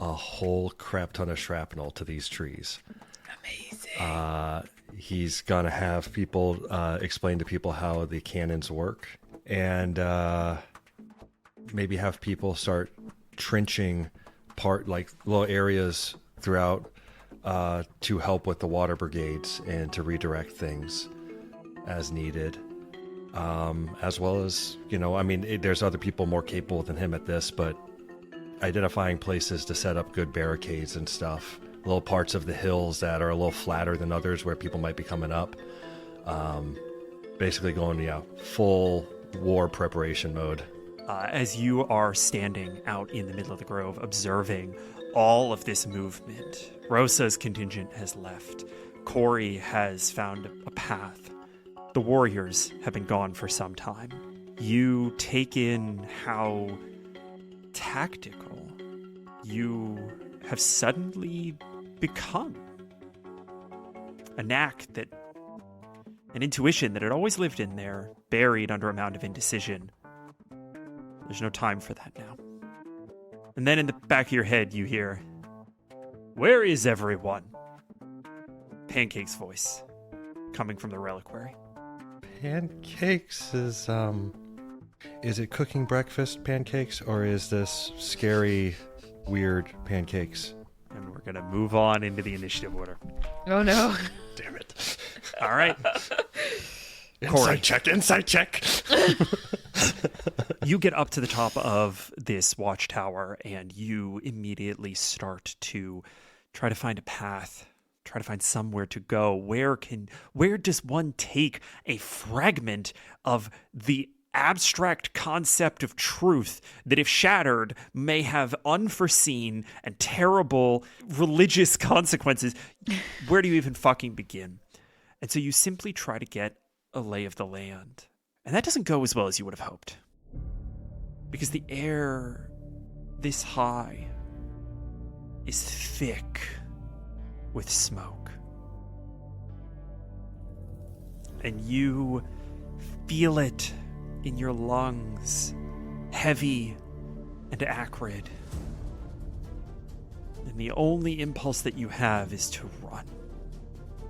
a whole crap ton of shrapnel to these trees. Amazing. He's going to have people explain to people how the cannons work, and maybe have people start trenching like little areas throughout to help with the water brigades and to redirect things as needed. As well as, there's other people more capable than him at this, but identifying places to set up good barricades and stuff. Little parts of the hills that are a little flatter than others where people might be coming up. Basically going, full war preparation mode. As you are standing out in the middle of the grove, observing all of this movement, Rossa's contingent has left. Kory has found a path. The warriors have been gone for some time. You take in how tactical you have suddenly become. A knack that, an intuition that had always lived in there, buried under a mound of indecision. There's no time for that now. And then in the back of your head, you hear, "Where is everyone?" Pancake's voice, coming from the reliquary. Pancakes is it cooking breakfast pancakes, or is this scary, weird pancakes? And we're going to move on into the initiative order. Oh no. Damn it. All right. Insight check. You get up to the top of this watchtower and you immediately start to try to find a path, try to find somewhere to go. Where does one take a fragment of the abstract concept of truth that, if shattered, may have unforeseen and terrible religious consequences? Where do you even fucking begin? And so you simply try to get a lay of the land. And that doesn't go as well as you would have hoped. Because the air this high is thick with smoke. And you feel it in your lungs, heavy and acrid. And the only impulse that you have is to run.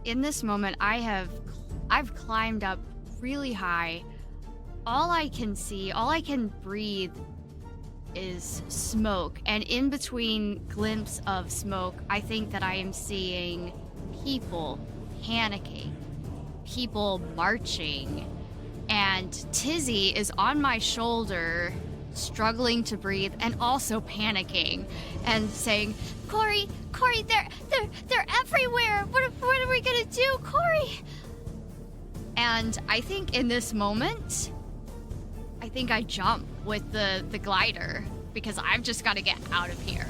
In this moment, I've climbed up really high. All I can see, all I can breathe is smoke. And in between glimpses of smoke, I think that I am seeing people panicking, people marching. And Tizzy is on my shoulder, struggling to breathe and also panicking and saying, Kory, they're everywhere. What are we gonna do, Kory? And I think in this moment, I think I jump with the glider because I've just got to get out of here.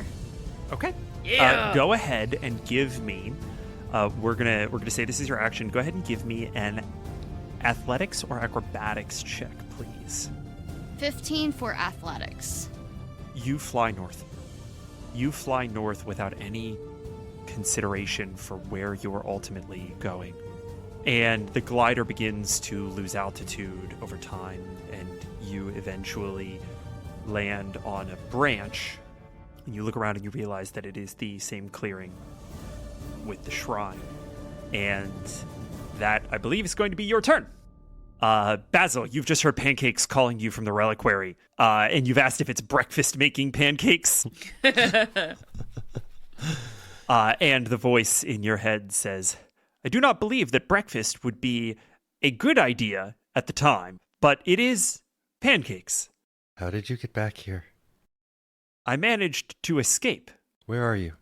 Okay. Yeah. Go ahead and give me. We're gonna say this is your action. Go ahead and give me an athletics or acrobatics check, please. 15 for athletics. You fly north. You fly north without any consideration for where you're ultimately going. And the glider begins to lose altitude over time, and you eventually land on a branch. And you look around and you realize that it is the same clearing with the shrine. And that, I believe, is going to be your turn. Basil, you've just heard Pancakes calling you from the reliquary, and you've asked if it's breakfast making pancakes. And the voice in your head says, I do not believe that breakfast would be a good idea at the time, but it is pancakes. How did you get back here? I managed to escape. Where are you?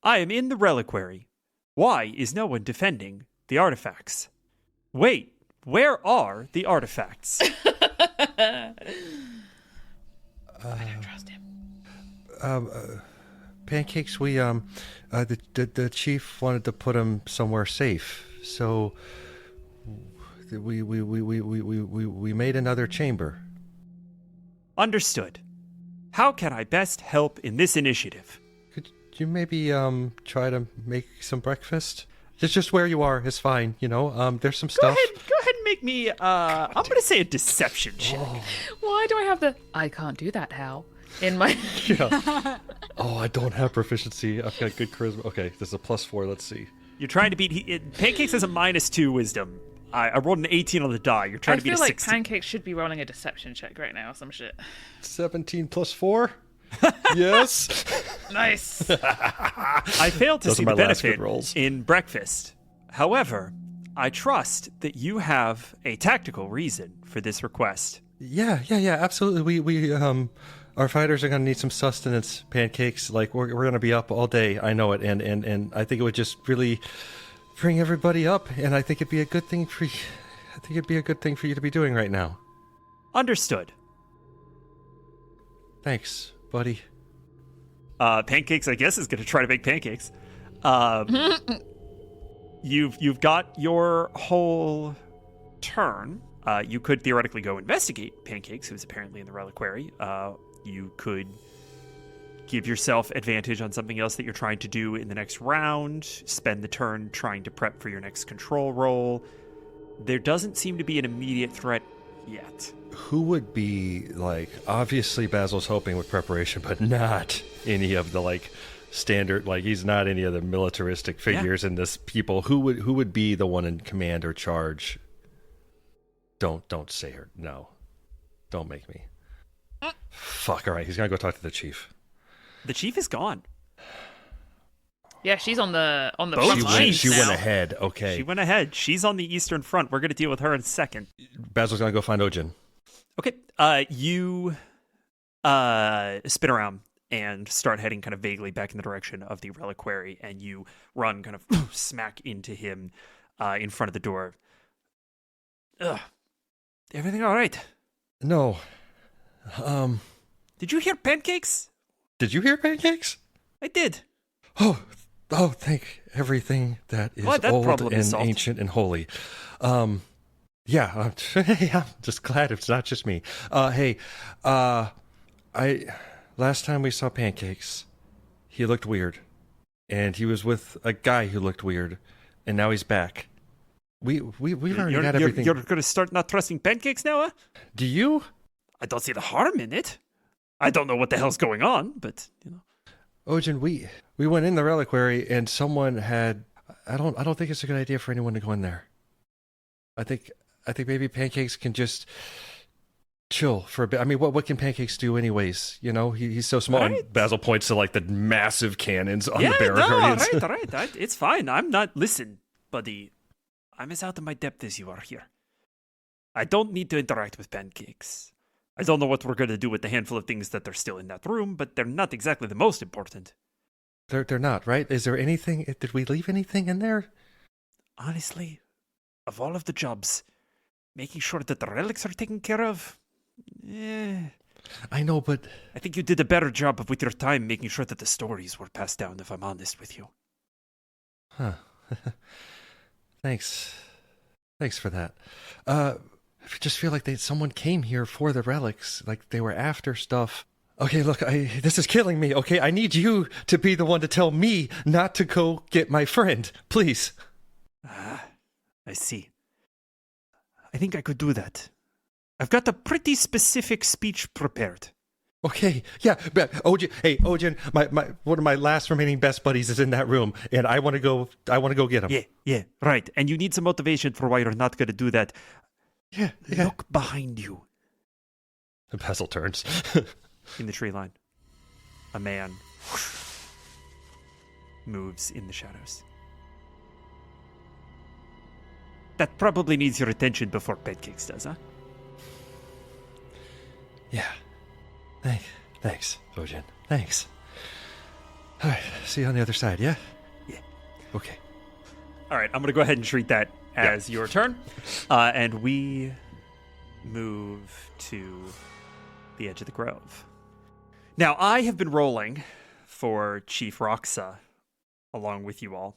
I am in the reliquary. Why is no one defending the artifacts? Wait, where are the artifacts? I don't trust him. Pancakes, we the chief wanted to put him somewhere safe, so we made another chamber. Understood. How can I best help in this initiative? Could you maybe try to make some breakfast? Just where you are is fine, you know. There's some stuff. Go ahead and make me I'm gonna say a deception check. Why do I have the I can't do that, Hal? In my Yeah. Oh, I don't have proficiency. I've got good charisma. Okay, this is a +4. Let's see. You're trying to beat Pancakes has a -2 wisdom. I rolled an 18 on the die. You're trying to beat a feel like 16. Pancakes should be rolling a deception check right now or some shit. 17 +4. Yes. Nice. I failed to Those see are my the last good benefit rolls. in breakfast. However, I trust that you have a tactical reason for this request. Yeah, absolutely. We our fighters are gonna need some sustenance. Pancakes, like we're gonna be up all day. I know it, and I think it would just really bring everybody up, and I think it'd be a good thing for you. I think it'd be a good thing for you to be doing right now. Understood. Thanks, buddy. Pancakes, I guess, is going to try to make pancakes. You've got your whole turn. You could theoretically go investigate Pancakes, who's apparently in the reliquary. You could give yourself advantage on something else that you're trying to do in the next round. Spend the turn trying to prep for your next control roll. There doesn't seem to be an immediate threat yet. Who would be like? Obviously, Basil's hoping with preparation, but not any of the like standard. Like he's not any of the militaristic figures in this people. Who would be the one in command or charge? Don't say her. No, don't make me. Fuck. All right, he's gonna go talk to the chief. The chief is gone. Yeah, she's on the Both front chiefs lines She now. went ahead. Okay. She went ahead. She's on the eastern front. We're going to deal with her in a second. Basil's gonna go find Ojin. Okay. You spin around and start heading kind of vaguely back in the direction of the reliquary, and you run kind of smack into him in front of the door. Ugh. Everything all right? No. Did you hear Pancakes? Did you hear Pancakes? I did. Oh, thank everything that is Well, that old problem is and solved. ancient and holy. Yeah, I'm just glad it's not just me. Hey, last time we saw Pancakes, he looked weird. And he was with a guy who looked weird. And now he's back. We've already got everything. You're going to start not trusting pancakes now, huh? Do you? I don't see the harm in it. I don't know what the hell's going on, but, Ojin, we went in the reliquary and someone had... I don't think it's a good idea for anyone to go in there. I think maybe pancakes can just chill for a bit. I mean, what can pancakes do anyways? He's so small. Right. And Basil points to like the massive cannons on the barricades. No, all right. It's fine. I'm not... Listen, buddy. I'm as out of my depth as you are here. I don't need to interact with pancakes. I don't know what we're going to do with the handful of things that are still in that room, but they're not exactly the most important. They're not, right? Is there anything... Did we leave anything in there? Honestly, of all of the jobs, making sure that the relics are taken care of... I know, but... I think you did a better job with your time making sure that the stories were passed down, if I'm honest with you. Huh. Thanks for that. I just feel like someone came here for the relics, like they were after stuff. Okay, look, this is killing me, okay? I need you to be the one to tell me not to go get my friend, please. I see. I think I could do that. I've got a pretty specific speech prepared. Okay, yeah, but Ojin, my one of my last remaining best buddies is in that room, and I want to go get him. Yeah, right. And you need some motivation for why you're not going to do that. Yeah. Look behind you. Basil turns. In the tree line, a man moves in the shadows. That probably needs your attention before pancakes does, huh? Yeah. Thanks, Ojin. Thanks. All right, see you on the other side, yeah? Yeah. Okay. All right, I'm going to go ahead and treat that as your turn. And we move to the edge of the grove. Now, I have been rolling for Chief Rossa along with you all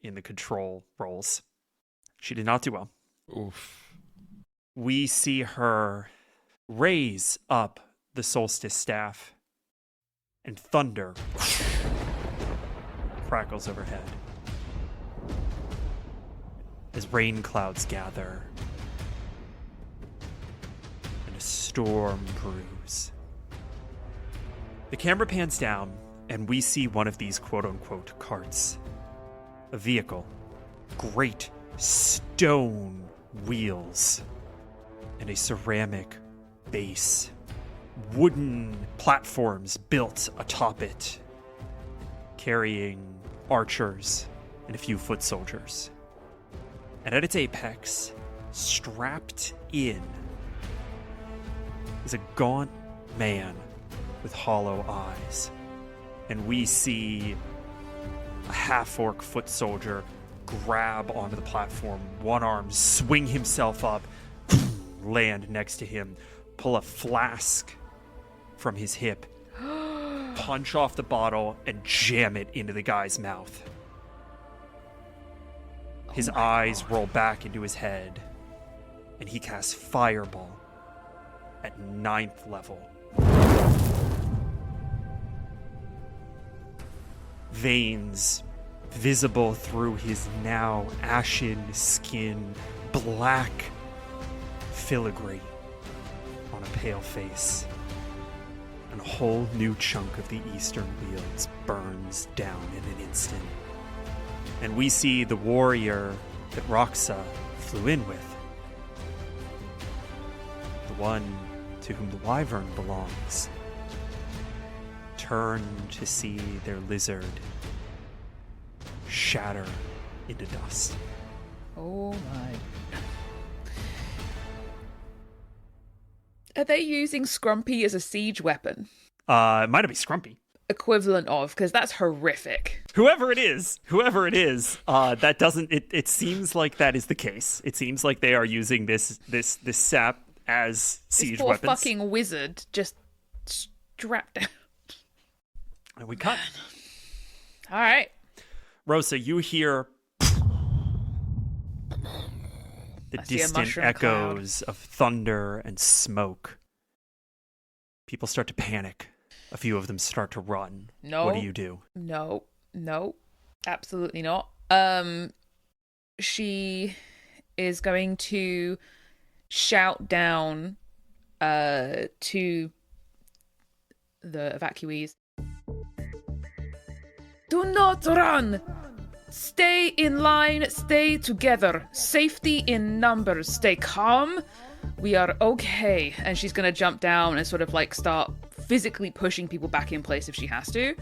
in the control roles. She did not do well. Oof. We see her raise up the solstice staff, and thunder crackles overhead as rain clouds gather and a storm brews. The camera pans down, and we see one of these quote-unquote carts. A vehicle. Great stone wheels and a ceramic base. Wooden platforms built atop it, carrying archers and a few foot soldiers. And at its apex, strapped in, is a gaunt man with hollow eyes. And we see a half-orc foot soldier grab onto the platform, one arm, swing himself up, land next to him, pull a flask from his hip, punch off the bottle, and jam it into the guy's mouth. His eyes roll back into his head, and he casts Fireball at 9th level. Veins visible through his now ashen skin, black filigree on a pale face. And a whole new chunk of the eastern wields burns down in an instant. And we see the warrior that Rossa flew in with. The one to whom the wyvern belongs. Turn to see their lizard shatter into dust. Oh my. Are they using Scrumpy as a siege weapon? It might be Scrumpy. Equivalent of, because that's horrific. Whoever it is, that doesn't. It seems like that is the case. It seems like they are using this sap as siege this poor weapons. Fucking wizard just strapped down. And we cut. All right. Rossa, you hear the I see a distant mushroom echoes of thunder and smoke. People start to panic. A few of them start to run. No. What do you do? No, absolutely not. She is going to shout down to the evacuees. Do not run! Stay in line, stay together. Safety in numbers, stay calm. We are okay. And she's going to jump down and sort of like start physically pushing people back in place if she has to.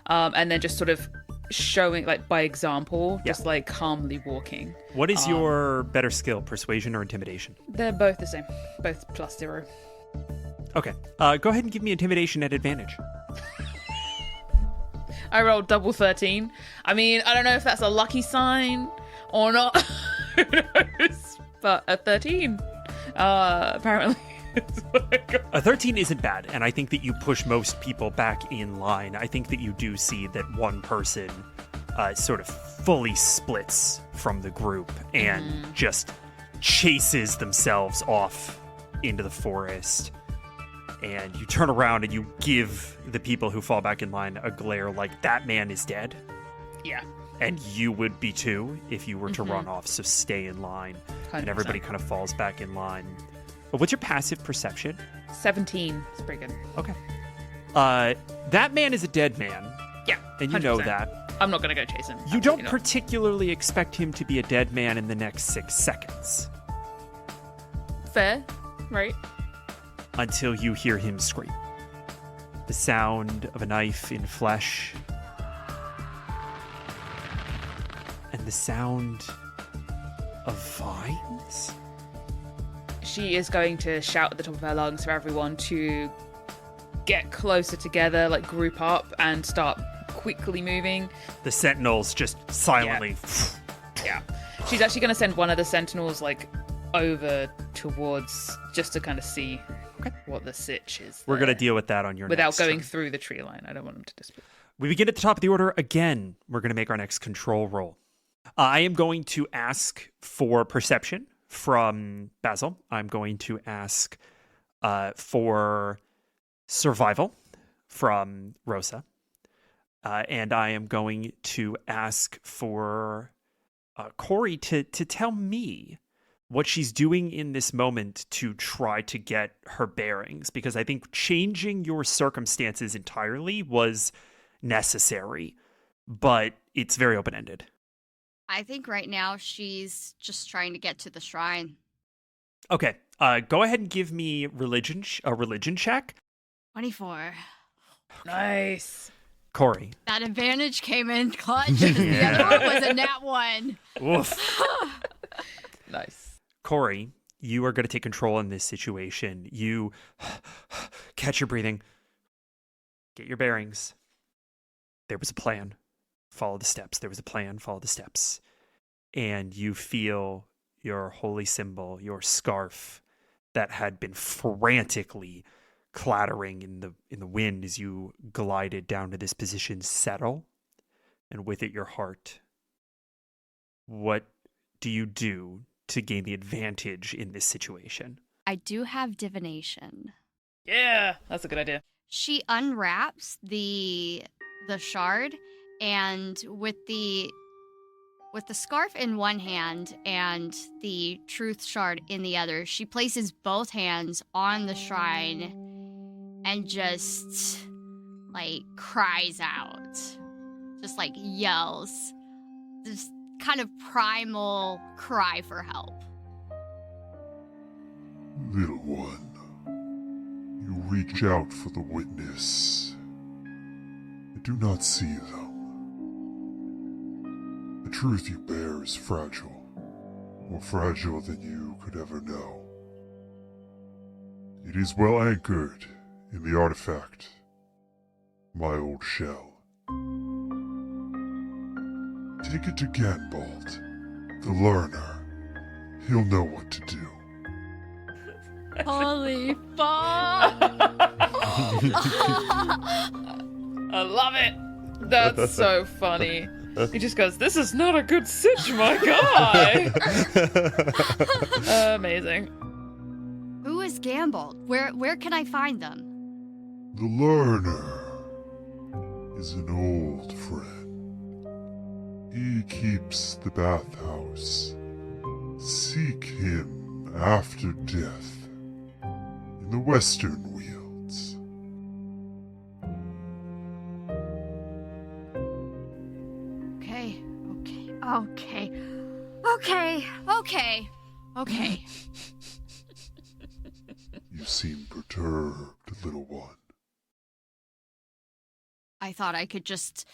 And then just sort of showing, like, by example, just like calmly walking. What is your better skill, persuasion or intimidation? They're both the same, both +0. Okay. Go ahead and give me intimidation at advantage. I rolled double 13. I mean, I don't know if that's a lucky sign or not. Who knows? But a 13, apparently. is what I got. A 13 isn't bad, and I think that you push most people back in line. I think that you do see that one person sort of fully splits from the group and just chases themselves off into the forest. And you turn around and you give the people who fall back in line a glare like, that man is dead. Yeah. And you would be too if you were to run off, so stay in line. 100%. And everybody kind of falls back in line. But what's your passive perception? 17. It's pretty good. Okay. That man is a dead man. Yeah. And you know 100%. that. I'm not going to go chase him. You Absolutely don't not. particularly expect him to be a dead man in the next 6 seconds. Fair, right? Until you hear him scream. The sound of a knife in flesh. And the sound of vines? She is going to shout at the top of her lungs for everyone to get closer together, like group up and start quickly moving. The sentinels just silently... Yeah. She's actually going to send one of the sentinels, like, over towards, just to kind of see what the sitch is. We're going to there. deal with that on your Without next going turn. through the tree line. I don't want them to dispute. We begin at the top of the order again. We're going to make our next control roll. I am going to ask for perception from Basil. I'm going to ask for survival from Rossa. And I am going to ask for Kory to tell me what she's doing in this moment to try to get her bearings, because I think changing your circumstances entirely was necessary, but it's very open-ended. I think right now she's just trying to get to the shrine. Okay, go ahead and give me a religion check. 24. Nice. Kory. That advantage came in clutch. The other one was a nat 1. Woof. Nice. Kory, you are going to take control in this situation. You catch your breathing, get your bearings. There was a plan. Follow the steps. There was a plan. Follow the steps. And you feel your holy symbol, your scarf that had been frantically clattering in the wind as you glided down to this position settle, and with it your heart. What do you do to gain the advantage in this situation? I do have divination. Yeah, that's a good idea. She unwraps the shard, and with the scarf in one hand and the truth shard in the other, she places both hands on the shrine and just like cries out, just like yells, this kind of primal cry for help. Little one, you reach out for the witness. I do not see them. The truth you bear is fragile, more fragile than you could ever know. It is well anchored in the artifact, my old shell. Take it to Ganbald, the learner. He'll know what to do. Holy fuck! I love it. That's so funny. He just goes, "This is not a good sitch, my guy." Amazing. Who is Gamble? Where can I find them? The learner. is an old friend. He keeps the bathhouse. Seek him after death in the Western Wields. Okay. You seem perturbed, little one. I thought I could just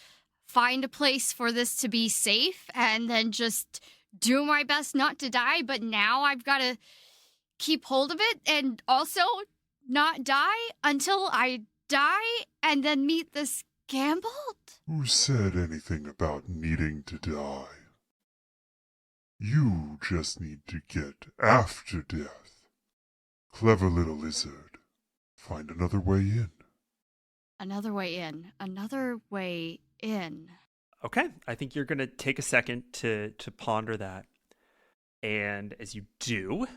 find a place for this to be safe and then just do my best not to die, but now I've got to keep hold of it and also not die until I die and then meet this Gambled? Who said anything about needing to die? You just need to get after death. Clever little lizard. Find another way in. Another way in. Another way in. Okay, I think you're going to take a second to ponder that. And as you do,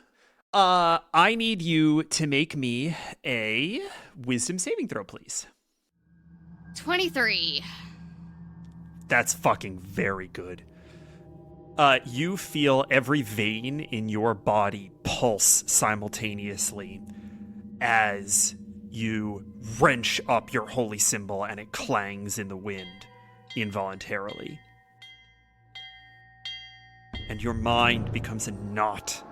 I need you to make me a wisdom saving throw, please. 23. That's fucking very good. You feel every vein in your body pulse simultaneously as you wrench up your holy symbol and it clangs in the wind involuntarily. And your mind becomes a knot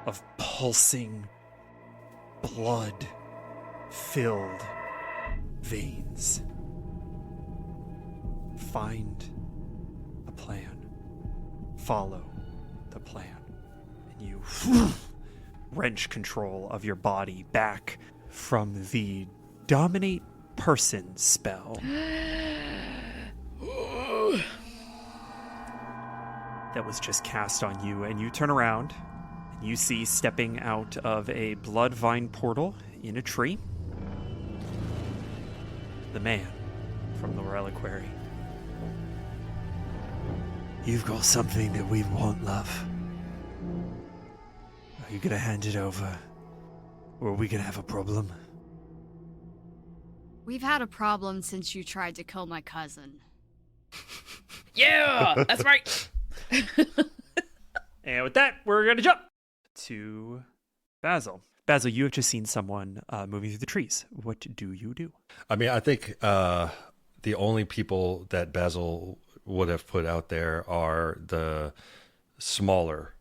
of pulsing, blood-filled veins. Find a plan. Follow the plan. And you wrench control of your body back from the dominate person spell that was just cast on you. And you turn around and you see stepping out of a blood vine portal in a tree the man from the reliquary. You've got something that we want, love. Are you gonna hand it over? Or are we gonna have a problem? We've had a problem since you tried to kill my cousin. Yeah, that's right. And with that, we're gonna jump to Basil. Basil, you have just seen someone moving through the trees. What do you do? I mean, I think the only people that Basil would have put out there are the smaller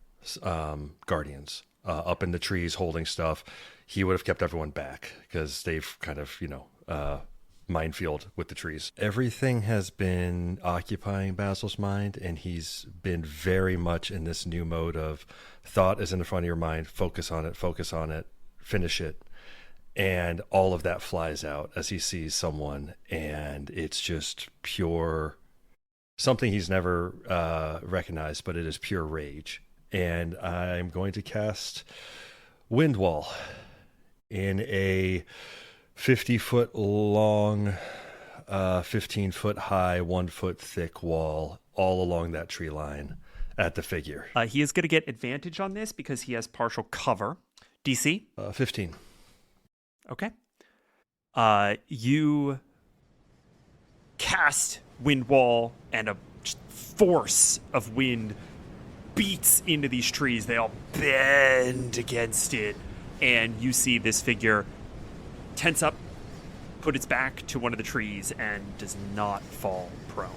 guardians up in the trees holding stuff. He would have kept everyone back because they've kind of, minefield with the trees. Everything has been occupying Basil's mind, and he's been very much in this new mode of thought is in the front of your mind, focus on it, finish it. And all of that flies out as he sees someone, and it's just pure, something he's never recognized, but it is pure rage. And I'm going to cast Windwall in a 50-foot long, 15-foot high, 1 foot thick wall all along that tree line at the figure. He is going to get advantage on this because he has partial cover. DC? 15. Okay. You cast wind wall, and a force of wind beats into these trees. They all bend against it, and you see this figure tense up, put its back to one of the trees, and does not fall prone.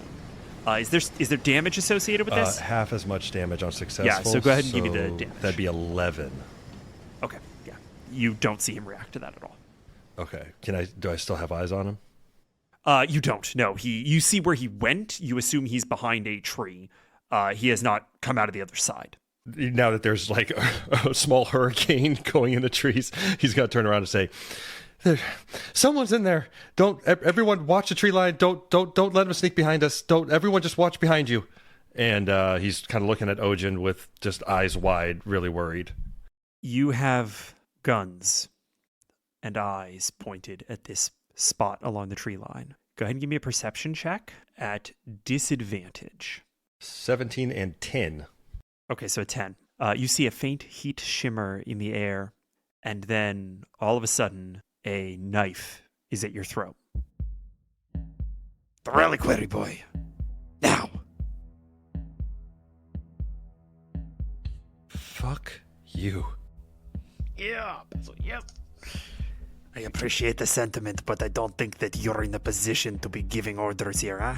Is there damage associated with this? Half as much damage on successful. Yeah, so go ahead and give me the damage. That'd be 11. Okay, yeah. You don't see him react to that at all. Okay. Do I still have eyes on him? You don't. No. You see where he went. You assume he's behind a tree. He has not come out of the other side. Now that there's like a small hurricane going in the trees, he's got to turn around and say, "Someone's in there. Don't everyone watch the tree line. Don't let him sneak behind us. Don't everyone just watch behind you." And he's kind of looking at Ojin with just eyes wide, really worried. You have guns and eyes pointed at this spot along the tree line. Go ahead and give me a perception check at disadvantage. 17 and 10. Okay, so a 10. You see a faint heat shimmer in the air, and then all of a sudden, a knife is at your throat. The reliquary boy. Now. Fuck you. Yeah, Basil, yep. I appreciate the sentiment, but I don't think that you're in a position to be giving orders here, huh?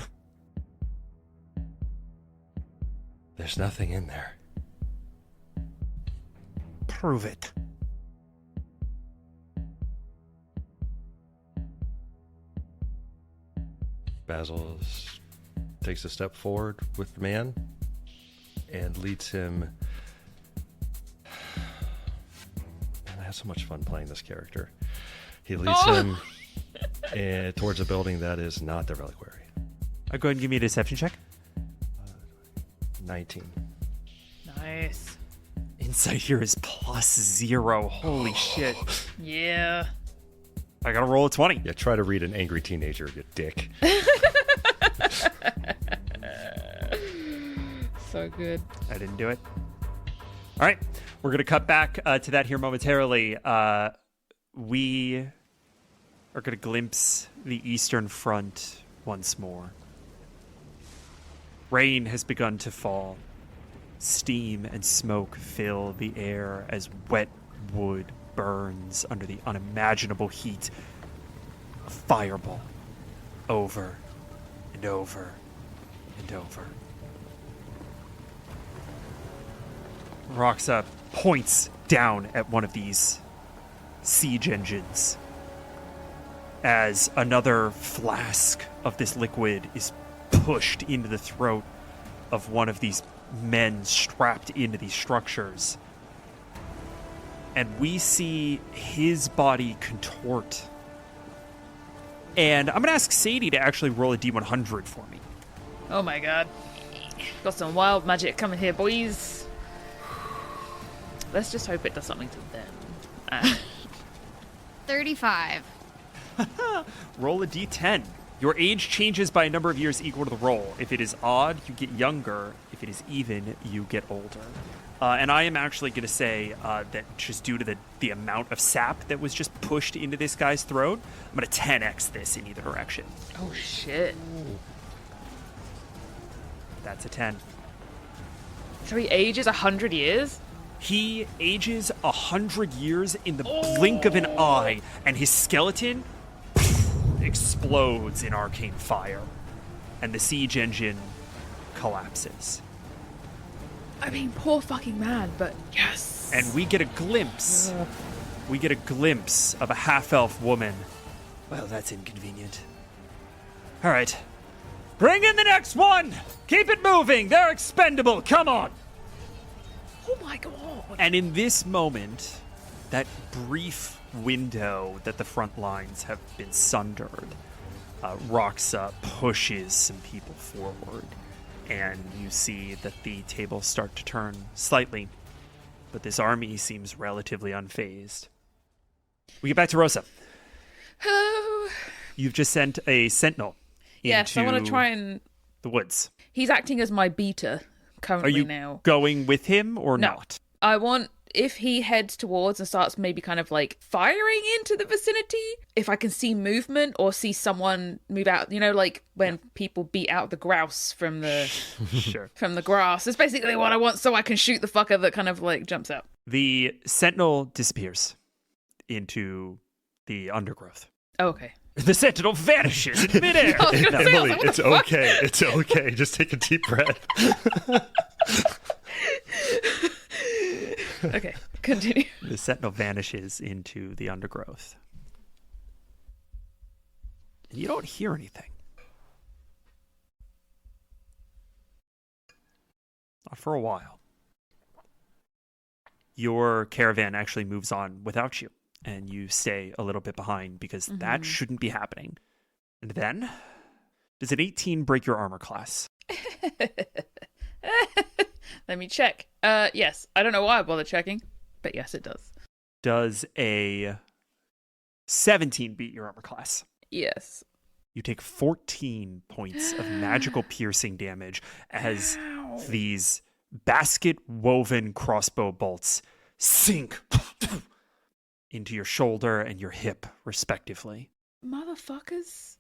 There's nothing in there. Prove it. Basil takes a step forward with the man and leads him. Man, I had so much fun playing this character. He leads him towards a building that is not the reliquary. Go ahead and give me a deception check. 19. Nice. Insight here is +0. Holy shit. Yeah. I gotta roll a 20. Yeah, try to read an angry teenager, you dick. So good. I didn't do it. All right. We're going to cut back to that here momentarily. We are going to glimpse the Eastern Front once more. Rain has begun to fall. Steam and smoke fill the air as wet wood burns under the unimaginable heat. A fireball. Over and over and over. Rossa points down at one of these siege engines as another flask of this liquid is pushed into the throat of one of these men strapped into these structures. And we see his body contort. And I'm going to ask Sadie to actually roll a D100 for me. Oh my god. Got some wild magic coming here, boys. Let's just hope it does something to them. 35. Roll a D10. Your age changes by a number of years equal to the roll. If it is odd, you get younger. If it is even, you get older. And I am actually going to say that just due to the amount of sap that was just pushed into this guy's throat, I'm going to 10x this in either direction. Oh shit. That's a 10. So he ages 100 years? He ages 100 years in the blink of an eye, and his skeleton explodes in arcane fire, and the siege engine collapses. I mean, poor fucking man, but yes. And we get a glimpse. We get a glimpse of a half-elf woman. Well, that's inconvenient. All right. Bring in the next one! Keep it moving! They're expendable! Come on! Oh my god. And in this moment, that brief window that the front lines have been sundered, Rossa pushes some people forward, and you see that the tables start to turn slightly, but this army seems relatively unfazed. We get back to Rossa. Oh. You've just sent a sentinel Yes, I want to try and... the woods. He's acting as my beater currently Are you now. going with him or No. not? I want, if he heads towards and starts maybe kind of like firing into the vicinity, if I can see movement or see someone move out, you know, like when people beat out the grouse from the Sure. from the grass. It's basically what I want so I can shoot the fucker that kind of like jumps out. The sentinel disappears into the undergrowth. Oh, okay. The sentinel vanishes in midair. I was gonna say, I was Emily, like, what it's the fuck? okay. It's okay. Just take a deep breath. Okay, continue. The sentinel vanishes into the undergrowth. And you don't hear anything. Not for a while. Your caravan actually moves on without you, and you stay a little bit behind because that shouldn't be happening. And then, does an 18 break your armor class? Let me check. Yes. I don't know why I bother checking, but yes, it does. Does a 17 beat your armor class? Yes. You take 14 points of magical piercing damage as these basket-woven crossbow bolts sink into your shoulder and your hip, respectively. Motherfuckers.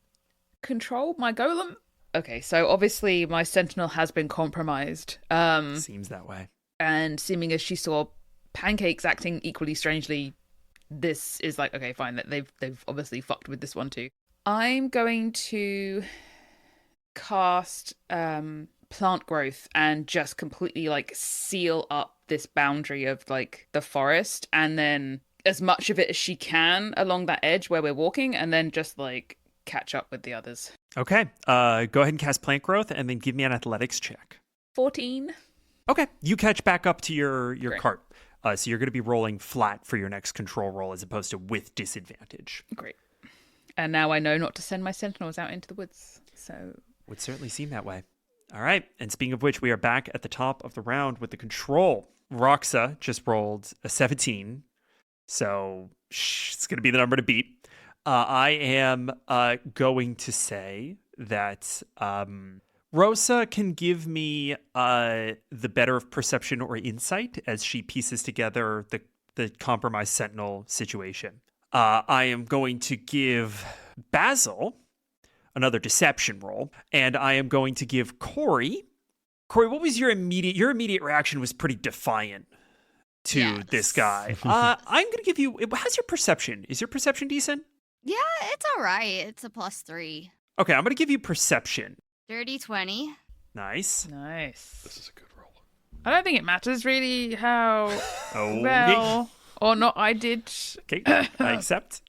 control my golem. Okay, so obviously my sentinel has been compromised. Seems that way. And seeming as she saw Pancakes acting equally strangely, this is like, okay, fine, that they've obviously fucked with this one too. I'm going to cast plant growth and just completely like seal up this boundary of like the forest, and then as much of it as she can along that edge where we're walking, and then just like catch up with the others. Okay. Go ahead and cast plant growth, and then give me an athletics check. 14. Okay. You catch back up to your Great. cart. So you're going to be rolling flat for your next control roll as opposed to with disadvantage. Great. And now I know not to send my sentinels out into the woods. So Would certainly seem that way. All right. And speaking of which, we are back at the top of the round with the control. Roxa just rolled a 17. So it's going to be the number to beat. I am going to say that Rossa can give me the better of perception or insight as she pieces together the compromised sentinel situation. I am going to give Basil another deception roll, and I am going to give Kory. Kory, what was your immediate reaction? Was pretty defiant to this guy. I'm going to give you. How's your perception? Is your perception decent? Yeah, it's all right. It's a +3. Okay, I'm going to give you perception. Dirty 20. Nice. This is a good roll. I don't think it matters really how Oh, well or not I did. Okay, I accept.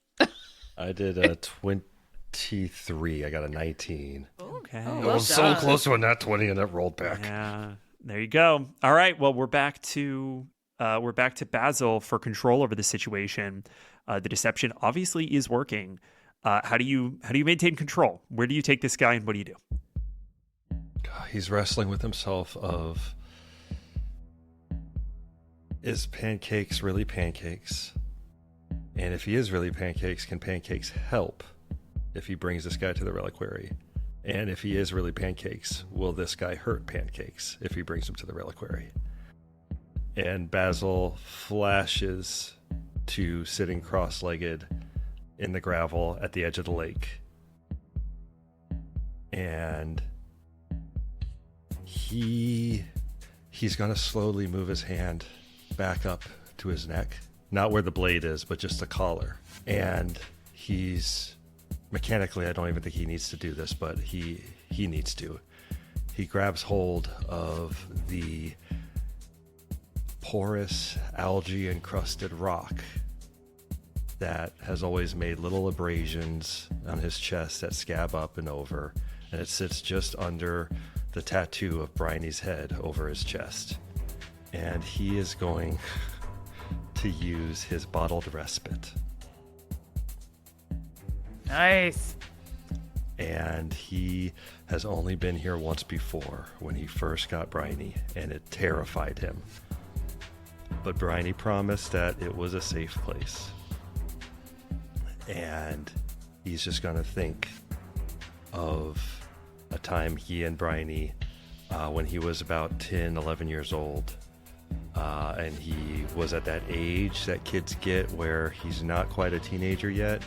I did a 23. I got a 19. Okay. I well was so done. close to a nat 20 and it rolled back. Yeah, there you go. All right. Well, we're back to Basil for control over the situation. The deception obviously is working. How do you maintain control? Where do you take this guy, and what do you do? God, he's wrestling with himself of, is pancakes really pancakes? And if he is really pancakes, can pancakes help if he brings this guy to the reliquary? And if he is really pancakes, will this guy hurt pancakes if he brings him to the reliquary? And Basil flashes to sitting cross-legged in the gravel at the edge of the lake. And he's going to slowly move his hand back up to his neck. Not where the blade is, but just the collar. And he's... Mechanically, I don't even think he needs to do this, but he needs to. He grabs hold of the porous, algae-encrusted rock that has always made little abrasions on his chest that scab up and over, and it sits just under the tattoo of Bryony's head over his chest. And he is going to use his bottled respite. Nice. And he has only been here once before, when he first got Bryony, and it terrified him. But Bryony promised that it was a safe place. And he's just going to think of a time he and Bryony, when he was about 10, 11 years old, and he was at that age that kids get where he's not quite a teenager yet,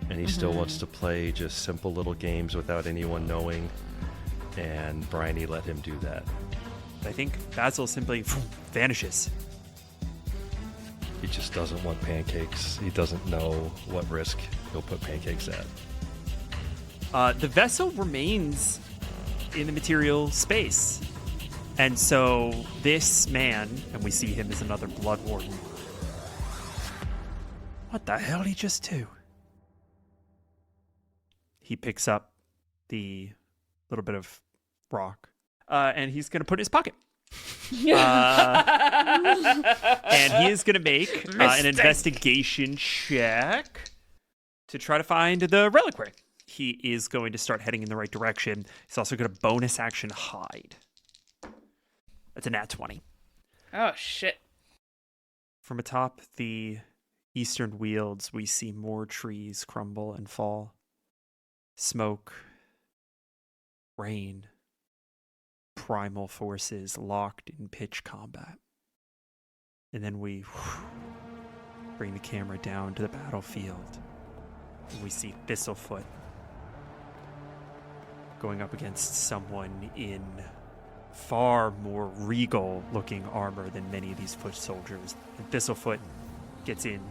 and he still wants to play just simple little games without anyone knowing, and Bryony let him do that. I think Basil simply vanishes. He just doesn't want pancakes. He doesn't know what risk he'll put pancakes at. The vessel remains in the material space. And so this man, and we see him as another blood warden. What the hell did he just do? He picks up the little bit of rock, and he's going to put it in his pocket. And he is going to make an investigation check to try to find the reliquary. He is going to start heading in the right direction. He's also going to bonus action hide. That's a nat 20. Oh, shit. From atop the eastern wields, we see more trees crumble and fall. Smoke, rain, primal forces locked in pitch combat. And then we bring the camera down to the battlefield. And we see Thistlefoot going up against someone in far more regal-looking armor than many of these foot soldiers. And Thistlefoot gets in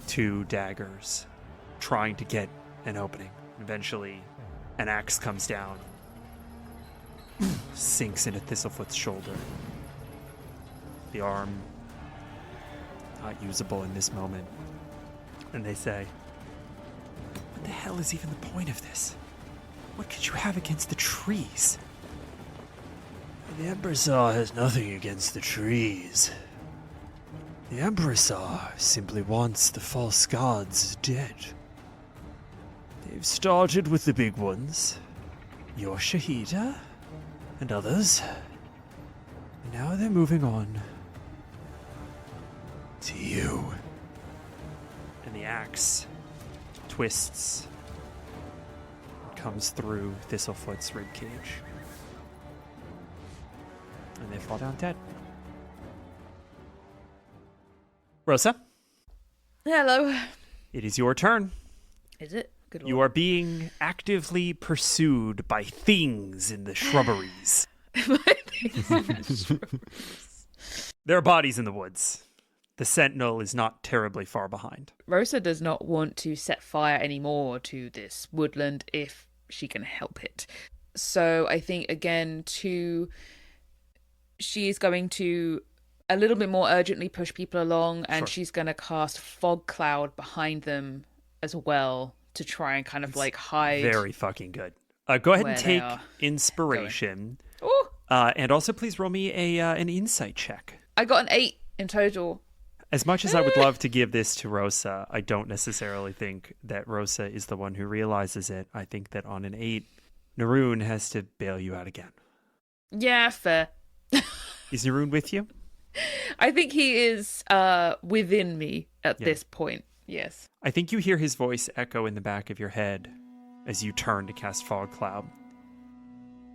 2 daggers, trying to get an opening. Eventually, an axe comes down, sinks into Thistlefoot's shoulder. The arm, not usable in this moment. And they say, "What the hell is even the point of this? What could you have against the trees?" The Empressor has nothing against the trees. The Empressor simply wants the false gods dead. They've started with the big ones, your Shahida, and others. And now they're moving on to you. And the axe twists, comes through Thistlefoot's ribcage. And they fall down dead. Rossa, Hello. it is your turn. Is it? Good You are being actively pursued by things in the shrubberies. There are bodies in the woods. The sentinel is not terribly far behind. Rossa does not want to set fire anymore to this woodland if she can help it. So I think, again, she's going to a little bit more urgently push people along, and Sure. she's going to cast fog cloud behind them as well to try and kind of like hide. Very fucking good. Go ahead and where they take are inspiration. Ooh, And also please roll me an insight check. I got an 8 in total. As much as I would love to give this to Rossa, I don't necessarily think that Rossa is the one who realizes it. I think that on an 8, Naroon has to bail you out again. Yeah, fair. Is Naroon with you? I think he is within me at this point. Yes. I think you hear his voice echo in the back of your head as you turn to cast Fog Cloud,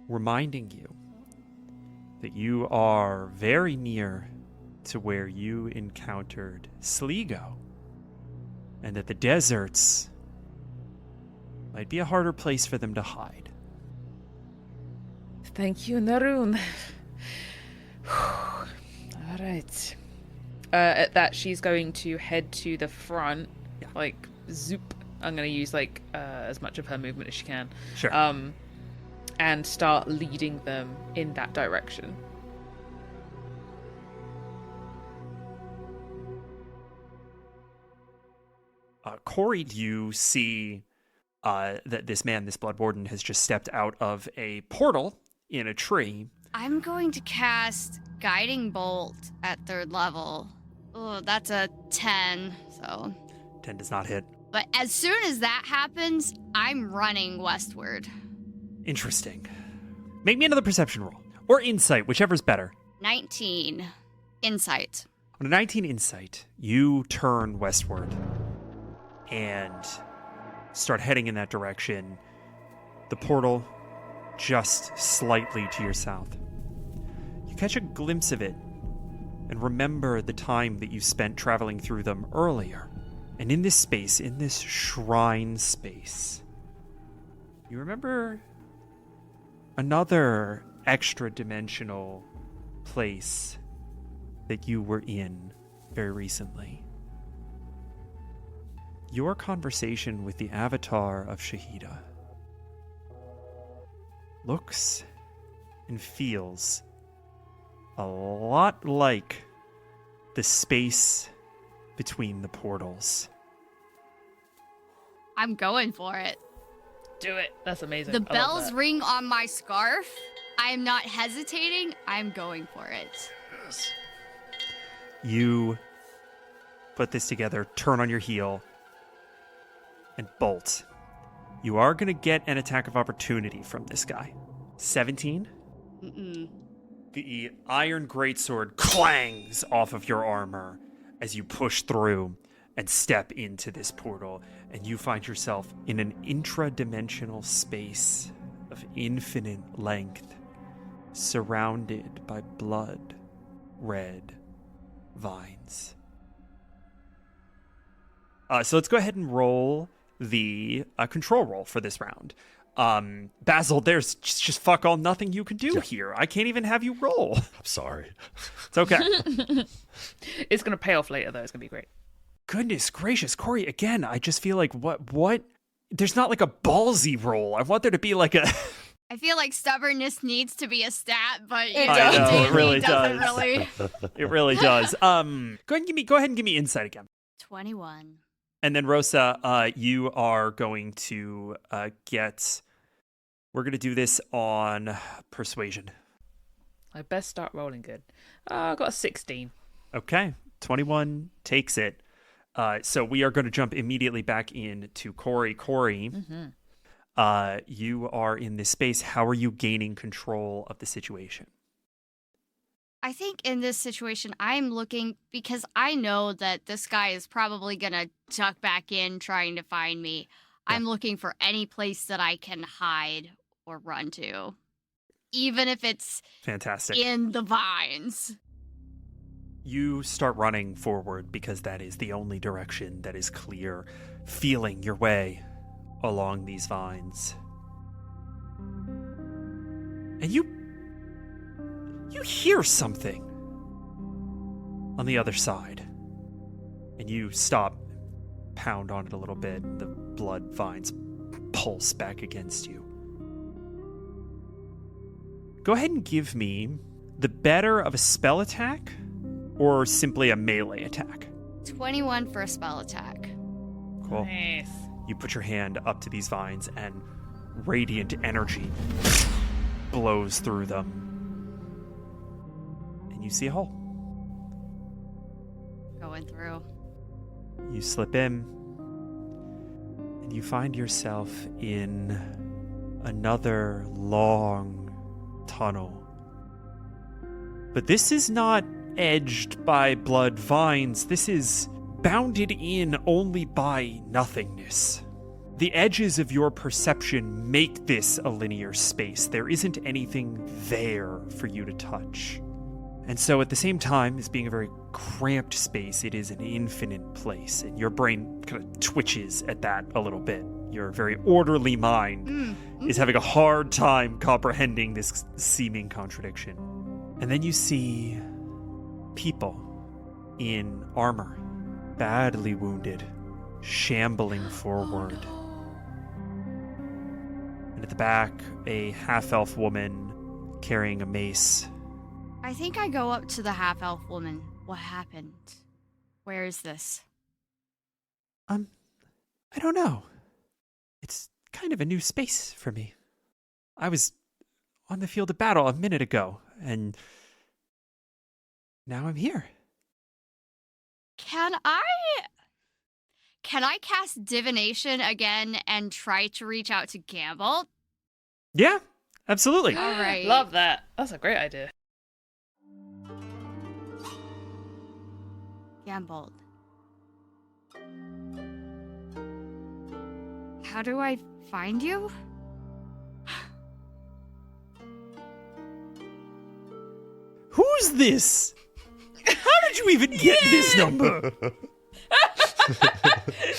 reminding you that you are very near to where you encountered Sligo, and that the deserts might be a harder place for them to hide. Thank you, Naroon. All right. At that, she's going to head to the front, like zoop. I'm going to use like as much of her movement as she can. Sure. And start leading them in that direction. Kory, you see that this man, this Blood Warden, has just stepped out of a portal in a tree. I'm going to cast Guiding Bolt at 3rd level. Oh, that's a 10, so... 10 does not hit. But as soon as that happens, I'm running westward. Interesting. Make me another perception roll. Or insight, whichever's better. 19. Insight. On a 19 insight, you turn westward and start heading in that direction. The portal just slightly to your south. You catch a glimpse of it and remember the time that you spent traveling through them earlier. And in this space, in this shrine space, you remember another extra-dimensional place that you were in very recently. Your conversation with the avatar of Shahida looks and feels a lot like the space between the portals. I'm going for it. Do it. That's amazing. The I love bells that. ring on my scarf. I am not hesitating. I'm going for it. You put this together, turn on your heel, and bolt. You are going to get an attack of opportunity from this guy. 17? Mm-mm. The iron greatsword clangs off of your armor as you push through and step into this portal, and you find yourself in an intra-dimensional space of infinite length, surrounded by blood red vines. So let's go ahead and roll the control roll for this round. Basil, there's just fuck all nothing you can do here. I can't even have you roll. I'm sorry. It's okay. It's going to pay off later, though. It's going to be great. Goodness gracious, Kory, again, I just feel like what? There's not like a ballsy roll. I want there to be like a... I feel like stubbornness needs to be a stat, but It I does. know, it really doesn't does. really. It really does. Go ahead and give me insight again. 21. And then Rossa, you are going to get... We're going to do this on persuasion. I best start rolling good. I got a 16. Okay, 21 takes it. So we are going to jump immediately back into Kory. Kory, you are in this space. How are you gaining control of the situation? I think in this situation, I'm looking because I know that this guy is probably going to duck back in trying to find me. Yeah. I'm looking for any place that I can hide or run to, even if it's Fantastic. in the vines. You start running forward because that is the only direction that is clear, feeling your way along these vines. And you hear something on the other side. And you stop, pound on it a little bit, the blood vines pulse back against you. Go ahead and give me the better of a spell attack or simply a melee attack. 21 for a spell attack. Cool. Nice. You put your hand up to these vines and radiant energy blows through them. And you see a hole. Going through. You slip in and you find yourself in another long tunnel. But this is not edged by blood vines. This is bounded in only by nothingness. The edges of your perception make this a linear space. There isn't anything there for you to touch. And so at the same time as being a very cramped space, it is an infinite place. And your brain kind of twitches at that a little bit. Your very orderly mind is having a hard time comprehending this seeming contradiction. And then you see people in armor, badly wounded, shambling forward. And at the back, a half-elf woman carrying a mace. I think I go up to the half-elf woman. What happened? Where is this? I don't know. It's kind of a new space for me. I was on the field of battle a minute ago, and now I'm here. Can I cast divination again and try to reach out to Gamble? Yeah, absolutely. All right. Love that. That's a great idea. Gamble. How do I find you? Who's this? How did you even get this number?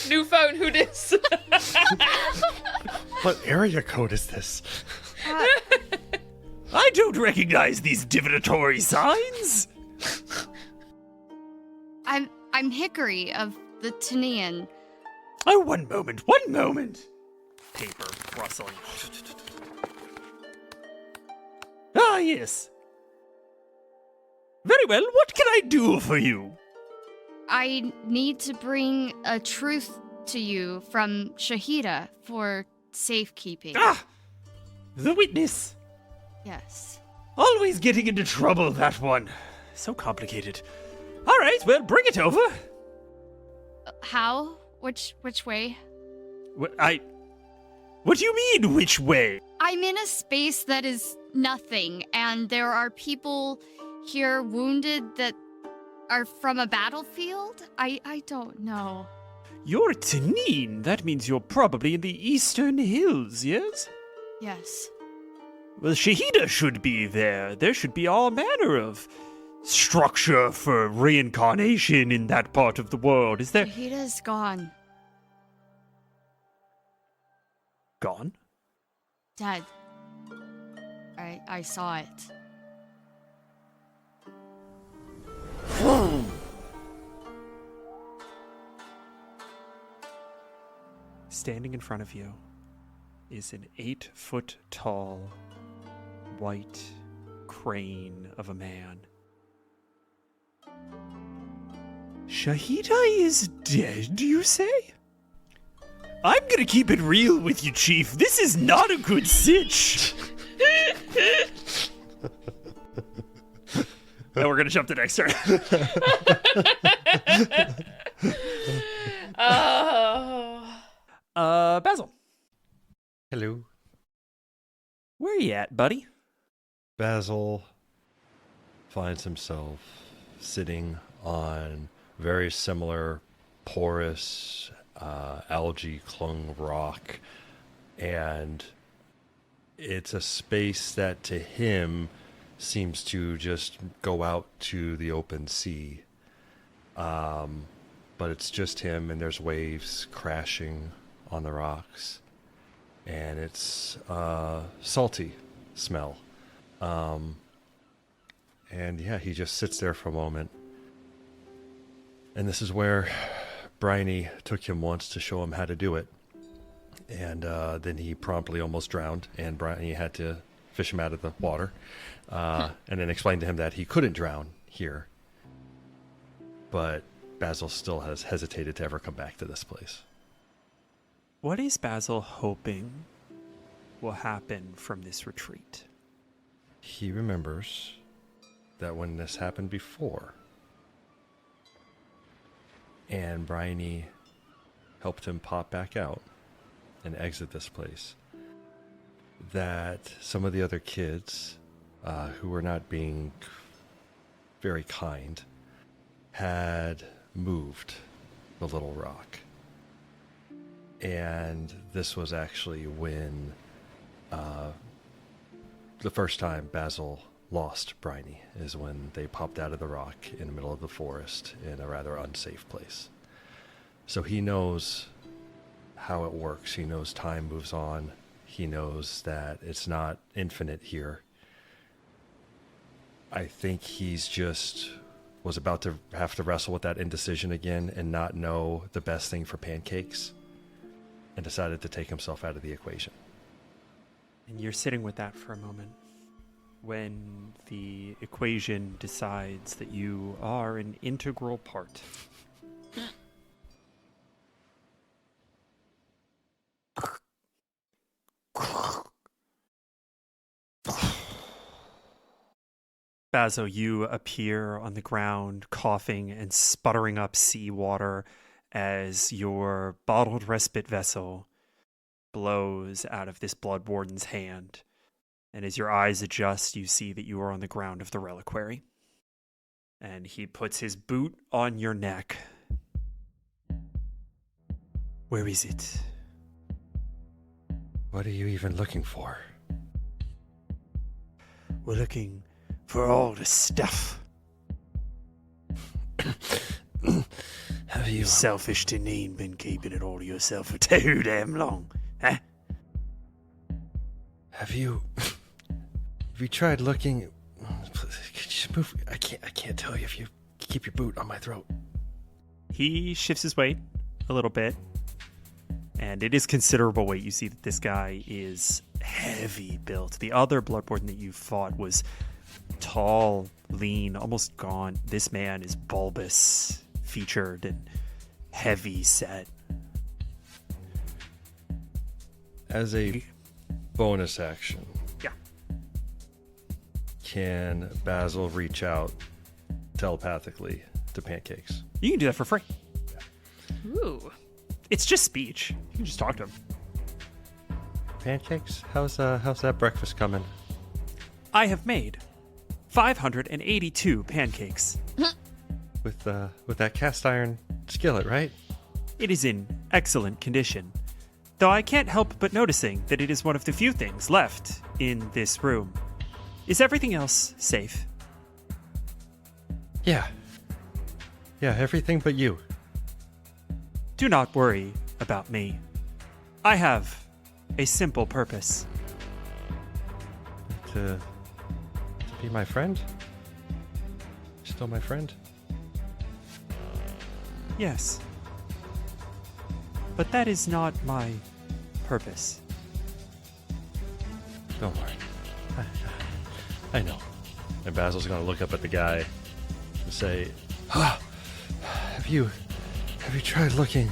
New phone, who dis? What area code is this? I don't recognize these divinatory signs. I'm Hickory of the Tinian. Oh, one moment. Paper rustling. Ah, yes. Very well, what can I do for you? I need to bring a truth to you from Shahida for safekeeping. Ah! The witness. Yes. Always getting into trouble, that one. So complicated. All right, well, bring it over. How? Which way? What do you mean, which way? I'm in a space that is nothing, and there are people here wounded that are from a battlefield? I don't know. You're Tanin. That means you're probably in the Eastern Hills, yes? Yes. Well, Shahida should be there. There should be all manner of structure for reincarnation in that part of the world. Is there... Shahida's gone. Gone? Dead. I saw it. Standing in front of you is an 8-foot-tall, white crane of a man. Shahida is dead, you say? I'm gonna keep it real with you, Chief. This is not a good sitch. Now we're gonna jump to next turn. Basil, Hello. where are you at, buddy? Basil finds himself sitting on very similar porous algae clung rock, and it's a space that to him seems to just go out to the open sea. But it's just him, and there's waves crashing on the rocks, and it's salty smell. And yeah, he just sits there for a moment. And this is where Bryony took him once to show him how to do it. And then he promptly almost drowned, and Bryony had to fish him out of the water. And then explained to him that he couldn't drown here. But Basil still has hesitated to ever come back to this place. What is Basil hoping will happen from this retreat? He remembers that when this happened before, and Bryony helped him pop back out and exit this place, that some of the other kids who were not being very kind had moved the little rock. And this was actually when the first time Basil lost Bryony, is when they popped out of the rock in the middle of the forest in a rather unsafe place. So he knows how it works. He knows time moves on. He knows that it's not infinite here. I think he's just was about to have to wrestle with that indecision again and not know the best thing for pancakes, and decided to take himself out of the equation. And you're sitting with that for a moment when the equation decides that you are an integral part. Basil, you appear on the ground, coughing and sputtering up seawater as your bottled respite vessel blows out of this blood warden's hand. And as your eyes adjust, you see that you are on the ground of the reliquary. And he puts his boot on your neck. Where is it? What are you even looking for? We're looking for all the stuff. Have you... You selfish Deneen been keeping it all to yourself for too damn long, huh? Have you tried looking... Could you just move? I can't tell you if you keep your boot on my throat. He shifts his weight a little bit, and it is considerable weight. You see that this guy is heavy built. The other blood warden that you fought was tall, lean, almost gaunt. This man is bulbous, featured, and heavy set. As a bonus action, Yeah. can Basil reach out telepathically to Pancakes? You can do that for free. Ooh. It's just speech. You can just talk to him. Pancakes? How's that breakfast coming? I have made 582 pancakes. With that cast iron skillet, right? It is in excellent condition, though I can't help but noticing that it is one of the few things left in this room. Is everything else safe? Yeah, everything but you. Do not worry about me. I have a simple purpose. to be my friend? Still my friend? Yes. But that is not my purpose. Don't worry. I know. And Basil's gonna look up at the guy and say, have you tried looking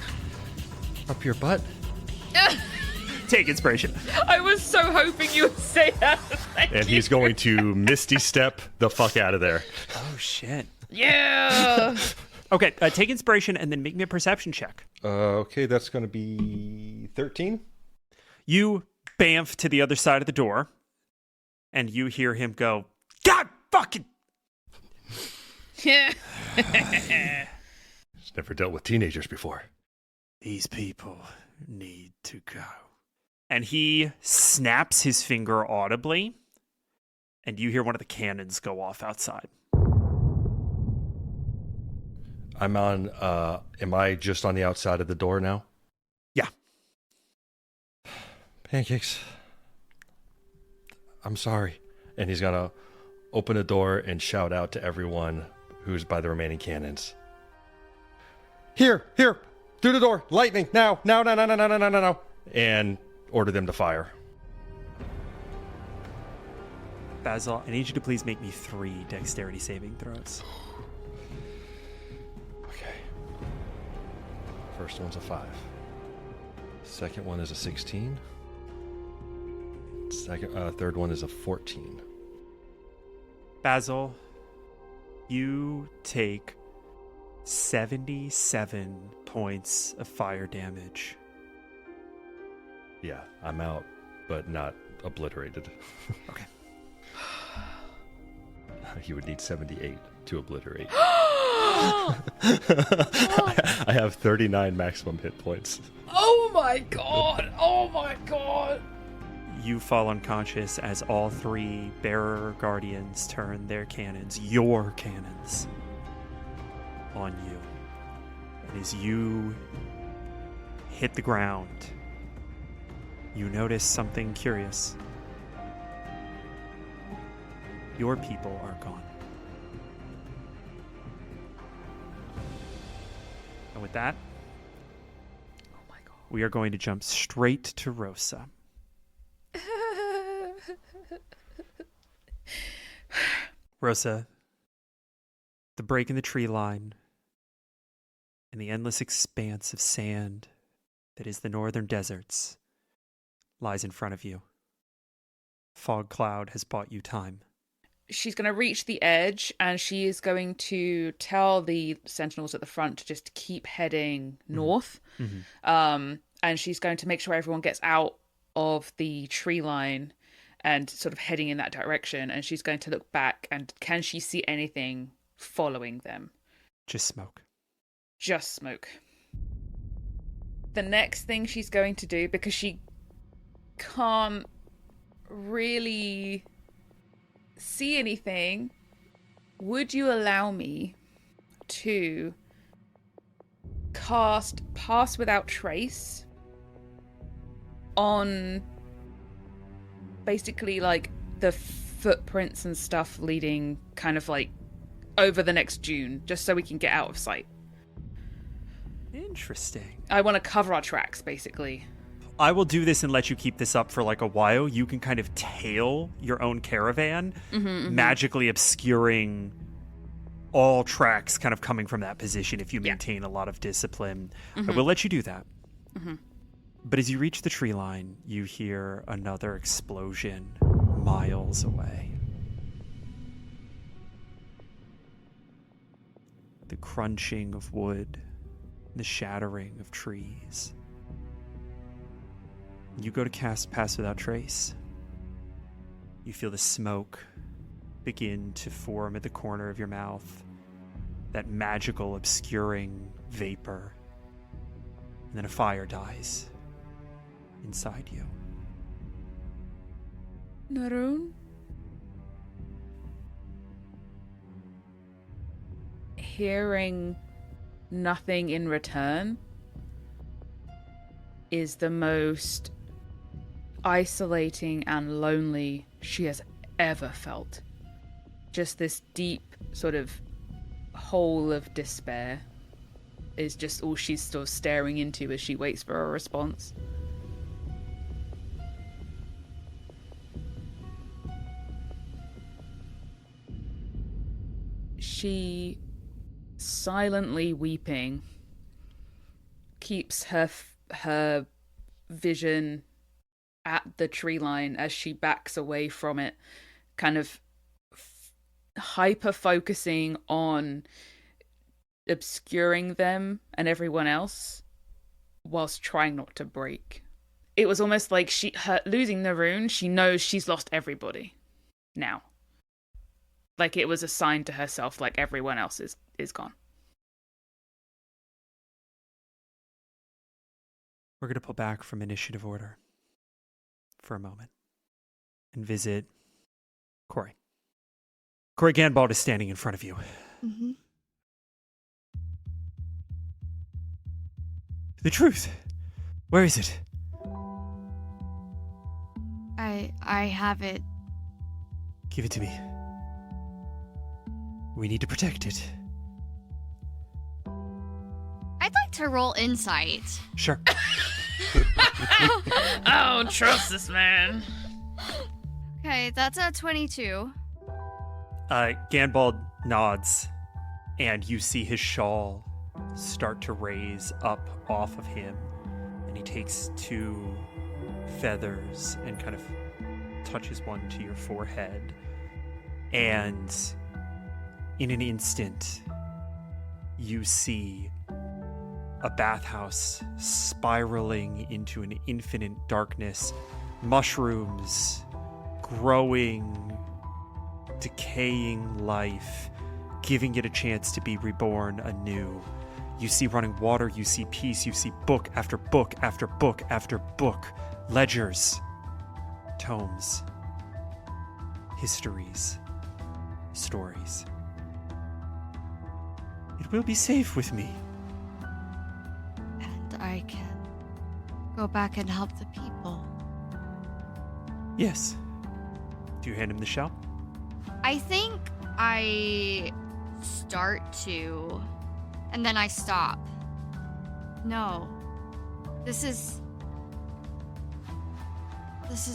up your butt? Take inspiration. I was so hoping you would say that. Thank And you. he's going to Misty Step the fuck out of there. Oh, shit. Yeah. Okay, take inspiration and then make me a perception check. Okay, that's gonna be 13. You bamf to the other side of the door, and you hear him go, God fucking... He's never dealt with teenagers before. These people need to go. And he snaps his finger audibly, and you hear one of the cannons go off outside. I'm on, am I just on the outside of the door now? Yeah. Pancakes. I'm sorry. And he's gonna open the door and shout out to everyone who's by the remaining cannons. Here, through the door, lightning, now. And order them to fire. Basil, I need you to please make me 3 dexterity saving throws. Okay. First one's a 5. Second one is a 16. Third one is a 14. Basil, you take 77 points of fire damage. Yeah, I'm out, but not obliterated. Okay. He would need 78 to obliterate. I have 39 maximum hit points. Oh my god. Oh my god. You fall unconscious as all 3 bearer guardians turn their cannons, your cannons, on you. And as you hit the ground, you notice something curious. Your people are gone. And with that, we are going to jump straight to Rossa. Rossa, the break in the tree line and the endless expanse of sand that is the northern deserts lies in front of you. Fog cloud has bought you time. She's going to reach the edge and she is going to tell the sentinels at the front to just keep heading north. Mm-hmm. And she's going to make sure everyone gets out of the tree line and sort of heading in that direction. And she's going to look back and can she see anything following them? Just smoke. Just smoke. The next thing she's going to do, because she can't really see anything, would you allow me to cast Pass Without Trace on basically like the footprints and stuff leading kind of like over the next dune, just so we can get out of sight? Interesting. I want to cover our tracks, basically. I will do this and let you keep this up for like a while. You can kind of tail your own caravan, magically obscuring all tracks kind of coming from that position if you maintain a lot of discipline. I will let you do that. But as you reach the tree line, you hear another explosion miles away. The crunching of wood, the shattering of trees. You go to cast Pass Without Trace. You feel the smoke begin to form at the corner of your mouth. That magical, obscuring vapor. And then a fire dies inside you. Naroon? Hearing nothing in return is the most isolating and lonely she has ever felt. Just this deep sort of hole of despair is just all she's still staring into as she waits for a response. She, silently weeping, keeps her vision at the tree line as she backs away from it, kind of hyper focusing on obscuring them and everyone else whilst trying not to break. It was almost like her losing the rune, she knows she's lost everybody now. Like it was a sign to herself, like everyone else is gone. We're going to pull back from initiative order for a moment and visit Kory. Kory Ganbald is standing in front of you. Mm-hmm. The truth. Where is it? I have it. Give it to me. We need to protect it. I'd like to roll insight. Sure. I don't trust this man. Okay, that's a 22. Ganbald nods, and you see his shawl start to raise up off of him, and he takes 2 feathers and kind of touches one to your forehead, and in an instant you see a bathhouse spiraling into an infinite darkness, mushrooms growing, decaying life, giving it a chance to be reborn anew. You see running water, you see peace, you see book after book after book after book, ledgers, tomes, histories, stories. It will be safe with me. And I can go back and help the people. Yes. Do you hand him the shell? I think I start to, and then I stop. No. This is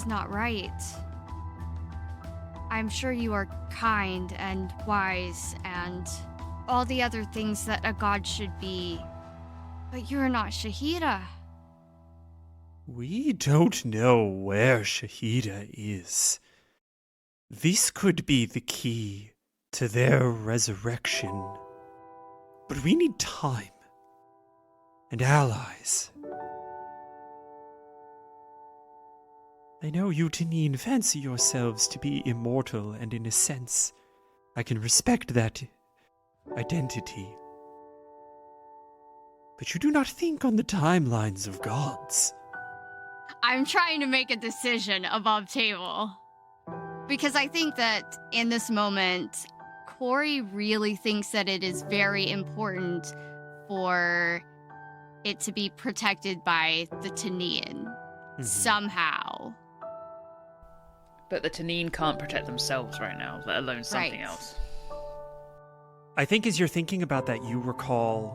not right. I'm sure you are kind and wise and all the other things that a god should be, but you're not Shahida. We don't know where Shahida is. This could be the key to their resurrection. But we need time and allies. I know you Tanine fancy yourselves to be immortal, and in a sense, I can respect that identity. But you do not think on the timelines of gods. I'm trying to make a decision above table. Because I think that in this moment, Kory really thinks that it is very important for it to be protected by the Tanine somehow. But the Tanine can't protect themselves right now, let alone something else. I think as you're thinking about that, you recall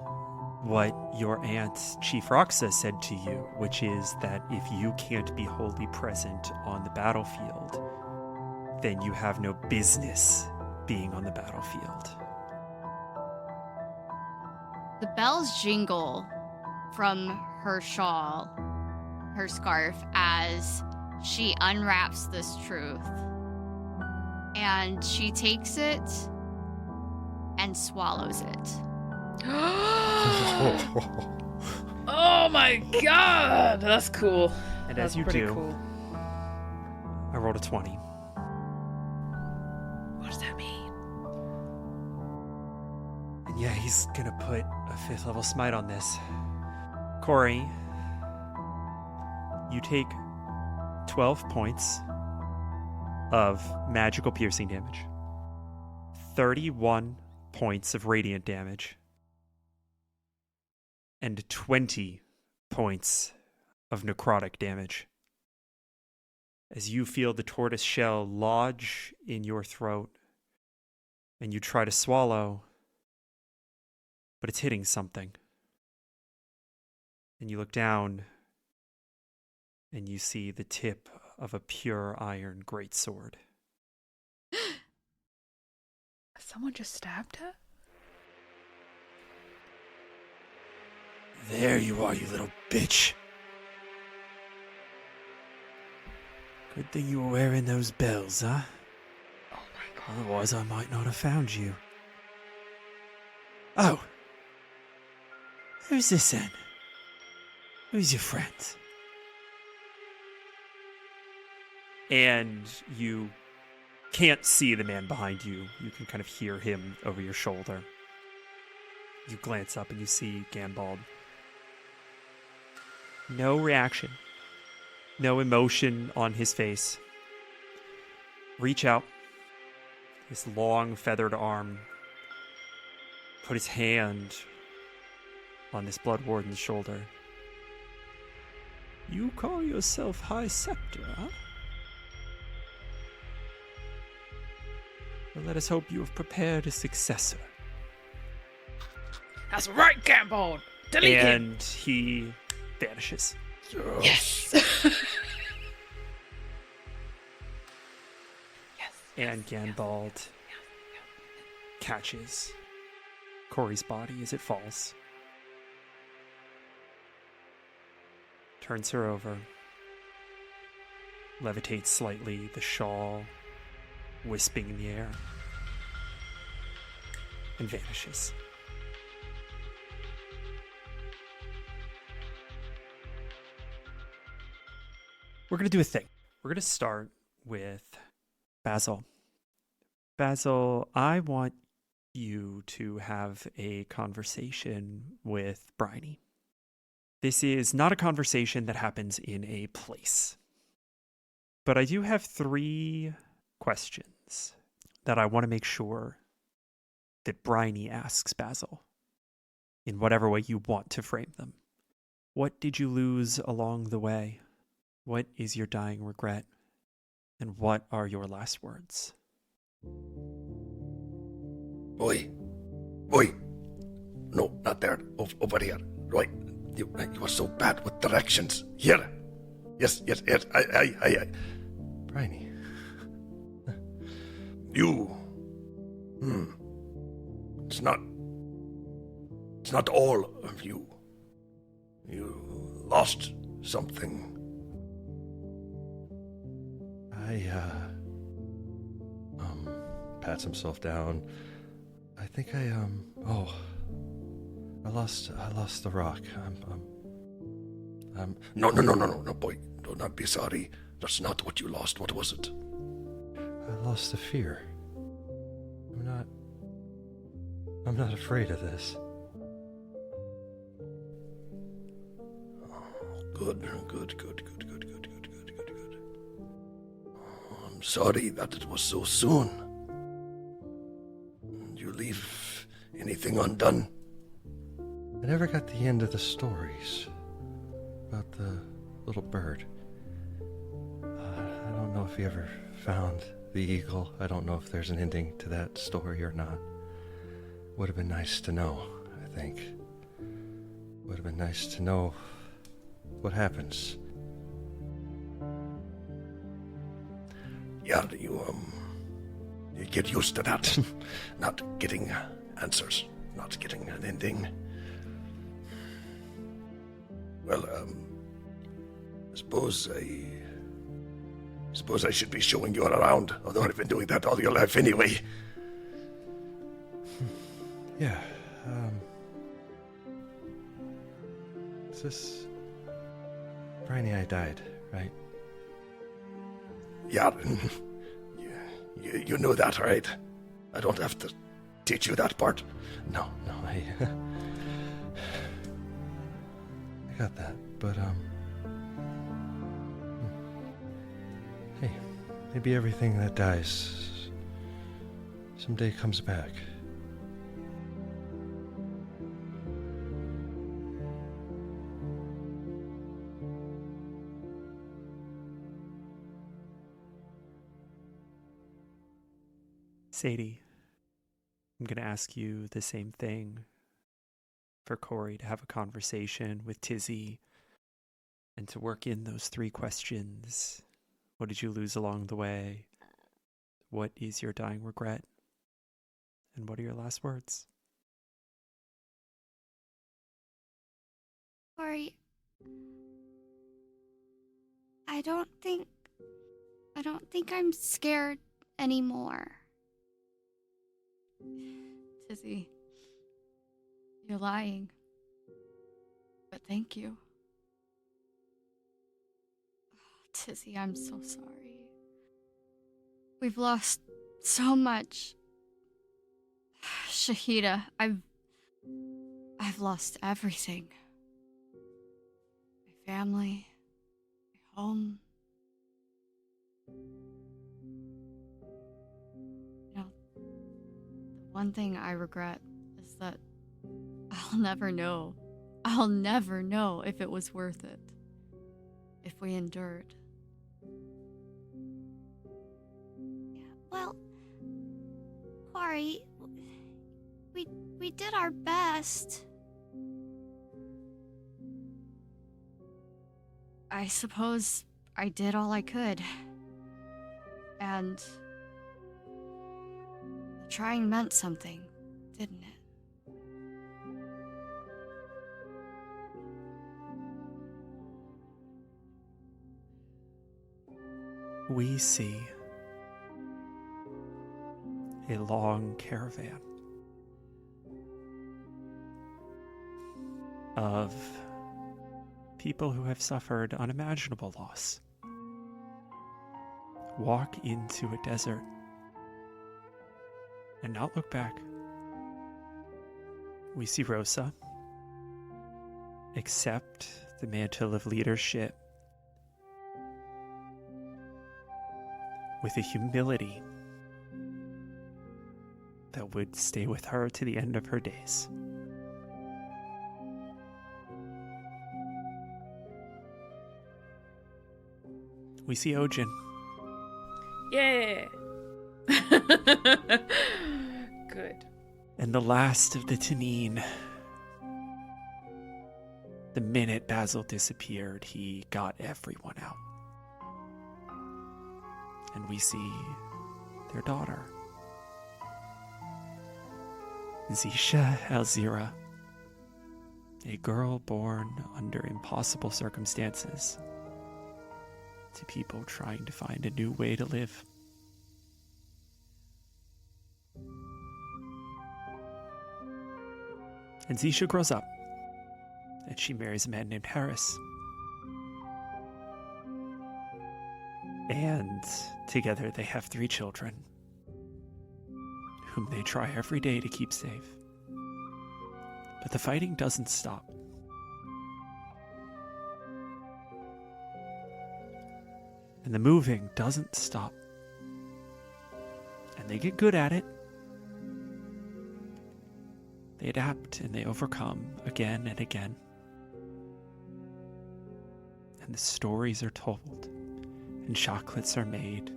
what your aunt, Chief Roxa, said to you, which is that if you can't be wholly present on the battlefield, then you have no business being on the battlefield. The bells jingle from her shawl, her scarf, as she unwraps this truth. And she takes it and swallows it. Oh my god! That's cool. And That's as you pretty do, cool. I rolled a 20. What does that mean? And yeah, he's gonna put a 5th level smite on this. Kory, you take 12 points of magical piercing damage, 31 points of radiant damage, and 20 points of necrotic damage. as you feel the tortoise shell lodge in your throat, and you try to swallow, but it's hitting something. And you look down, and you see the tip of a pure iron greatsword. Someone just stabbed her? There you are, you little bitch. Good thing you were wearing those bells, huh? Oh my god. Otherwise, I might not have found you. Oh. Who's this then? Who's your friend? And you can't see the man behind you. You can kind of hear him over your shoulder. You glance up and you see Ganbald. No reaction. No emotion on his face. Reach out. His long feathered arm. Put his hand on this Blood Warden's shoulder. You call yourself High Scepter, huh? Well, let us hope you have prepared a successor. That's right, Gambald! Delete him! And he vanishes. Yes! And Ganbald catches Kory's body as it falls. Turns her over. Levitates slightly, the shawl wisping in the air. And vanishes. We're going to do a thing. We're going to start with Basil. Basil, I want you to have a conversation with Bryony. This is not a conversation that happens in a place. But I do have 3 questions that I want to make sure that Bryony asks Basil, in whatever way you want to frame them. What did you lose along the way? What is your dying regret? And what are your last words? Oi. Oi. No, not there. Over here. Right. You are so bad with directions. Here. Yes. I. Bryony. You. It's not all of you. You lost something. Pats himself down. I think I lost the rock. No, boy. Do not be sorry. That's not what you lost. What was it? I lost the fear. I'm not afraid of this. Good. I'm sorry that it was so soon. Did you leave anything undone? I never got the end of the stories about the little bird. I don't know if he ever found the eagle. I don't know if there's an ending to that story or not. Would have been nice to know, I think. Would have been nice to know what happens. Yeah, you get used to that. Not getting answers, not getting an ending. Well, I suppose I should be showing you around, although I've been doing that all your life anyway. Yeah, is this... Bryony, I died, right? Yeah, you know that, right? I don't have to teach you that part. No, I got that, but, hey, maybe everything that dies someday comes back. Sadie, I'm going to ask you the same thing for Kory to have a conversation with Tizzy and to work in those 3 questions. What did you lose along the way? What is your dying regret? And what are your last words? Kory, I don't think I'm scared anymore. Tizzy, you're lying. But thank you. Tizzy, I'm so sorry. We've lost so much. Shahida, I've lost everything. My family, my home. You know, the one thing I regret is that I'll never know if it was worth it. If we endured. Yeah, well, Kory, we did our best. I suppose I did all I could. And the trying meant something, didn't it? We see a long caravan of people who have suffered unimaginable loss walk into a desert and not look back. We see Rossa accept the mantle of leadership with a humility that would stay with her to the end of her days. We see Ojin. Yeah. Good. And the last of the Tanine. The minute Basil disappeared, he got everyone out. And we see their daughter, Zisha Alzira, a girl born under impossible circumstances to people trying to find a new way to live. And Zisha grows up, and she marries a man named Harris. And together they have 3 children, whom they try every day to keep safe. But the fighting doesn't stop. And the moving doesn't stop. And they get good at it. They adapt and they overcome again and again. And the stories are told, and chocolates are made.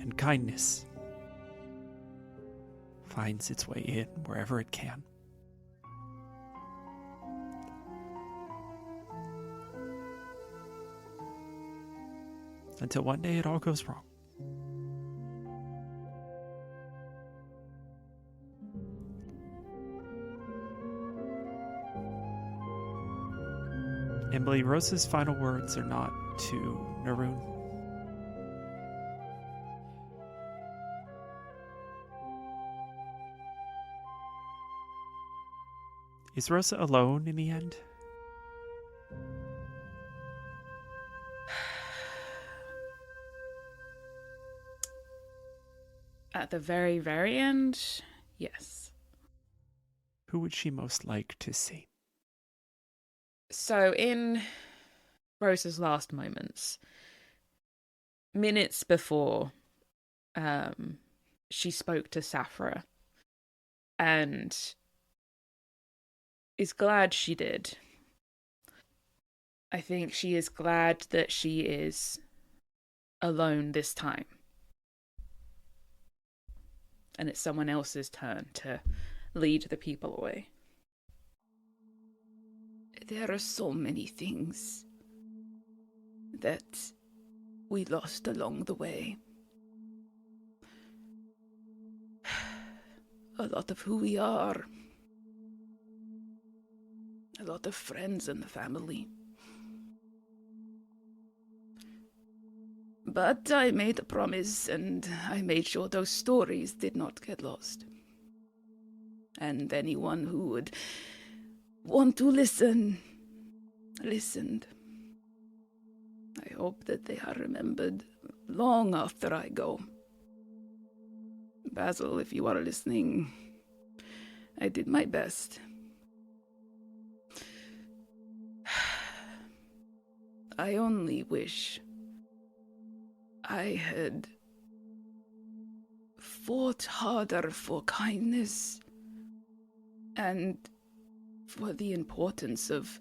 And kindness finds its way in wherever it can. Until one day it all goes wrong. Emily, Rosa's final words are not to Naroon. Is Rossa alone in the end? At the very, very end, yes. Who would she most like to see? So in Rosa's last moments, minutes before she spoke to Safra and is glad she did. I think she is glad that she is alone this time. And it's someone else's turn to lead the people away. There are so many things that we lost along the way. A lot of who we are. A lot of friends and family. But I made a promise, and I made sure those stories did not get lost. And anyone who would want to listen, listened. I hope that they are remembered long after I go. Basil, if you are listening, I did my best. I only wish I had fought harder for kindness and for the importance of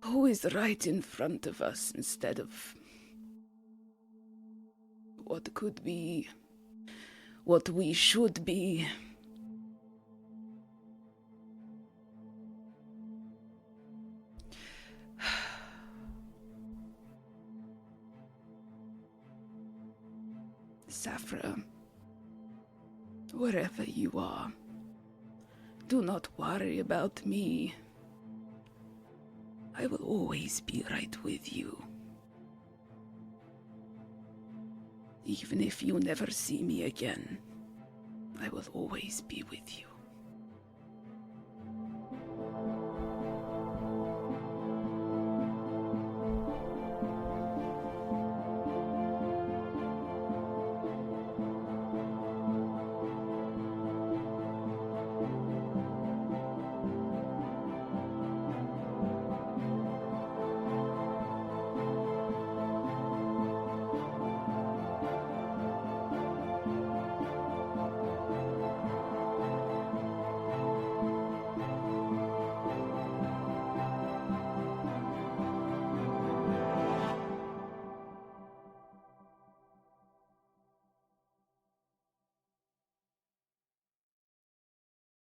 who is right in front of us instead of what could be, what we should be. Safra, wherever you are, do not worry about me. I will always be right with you. Even if you never see me again, I will always be with you.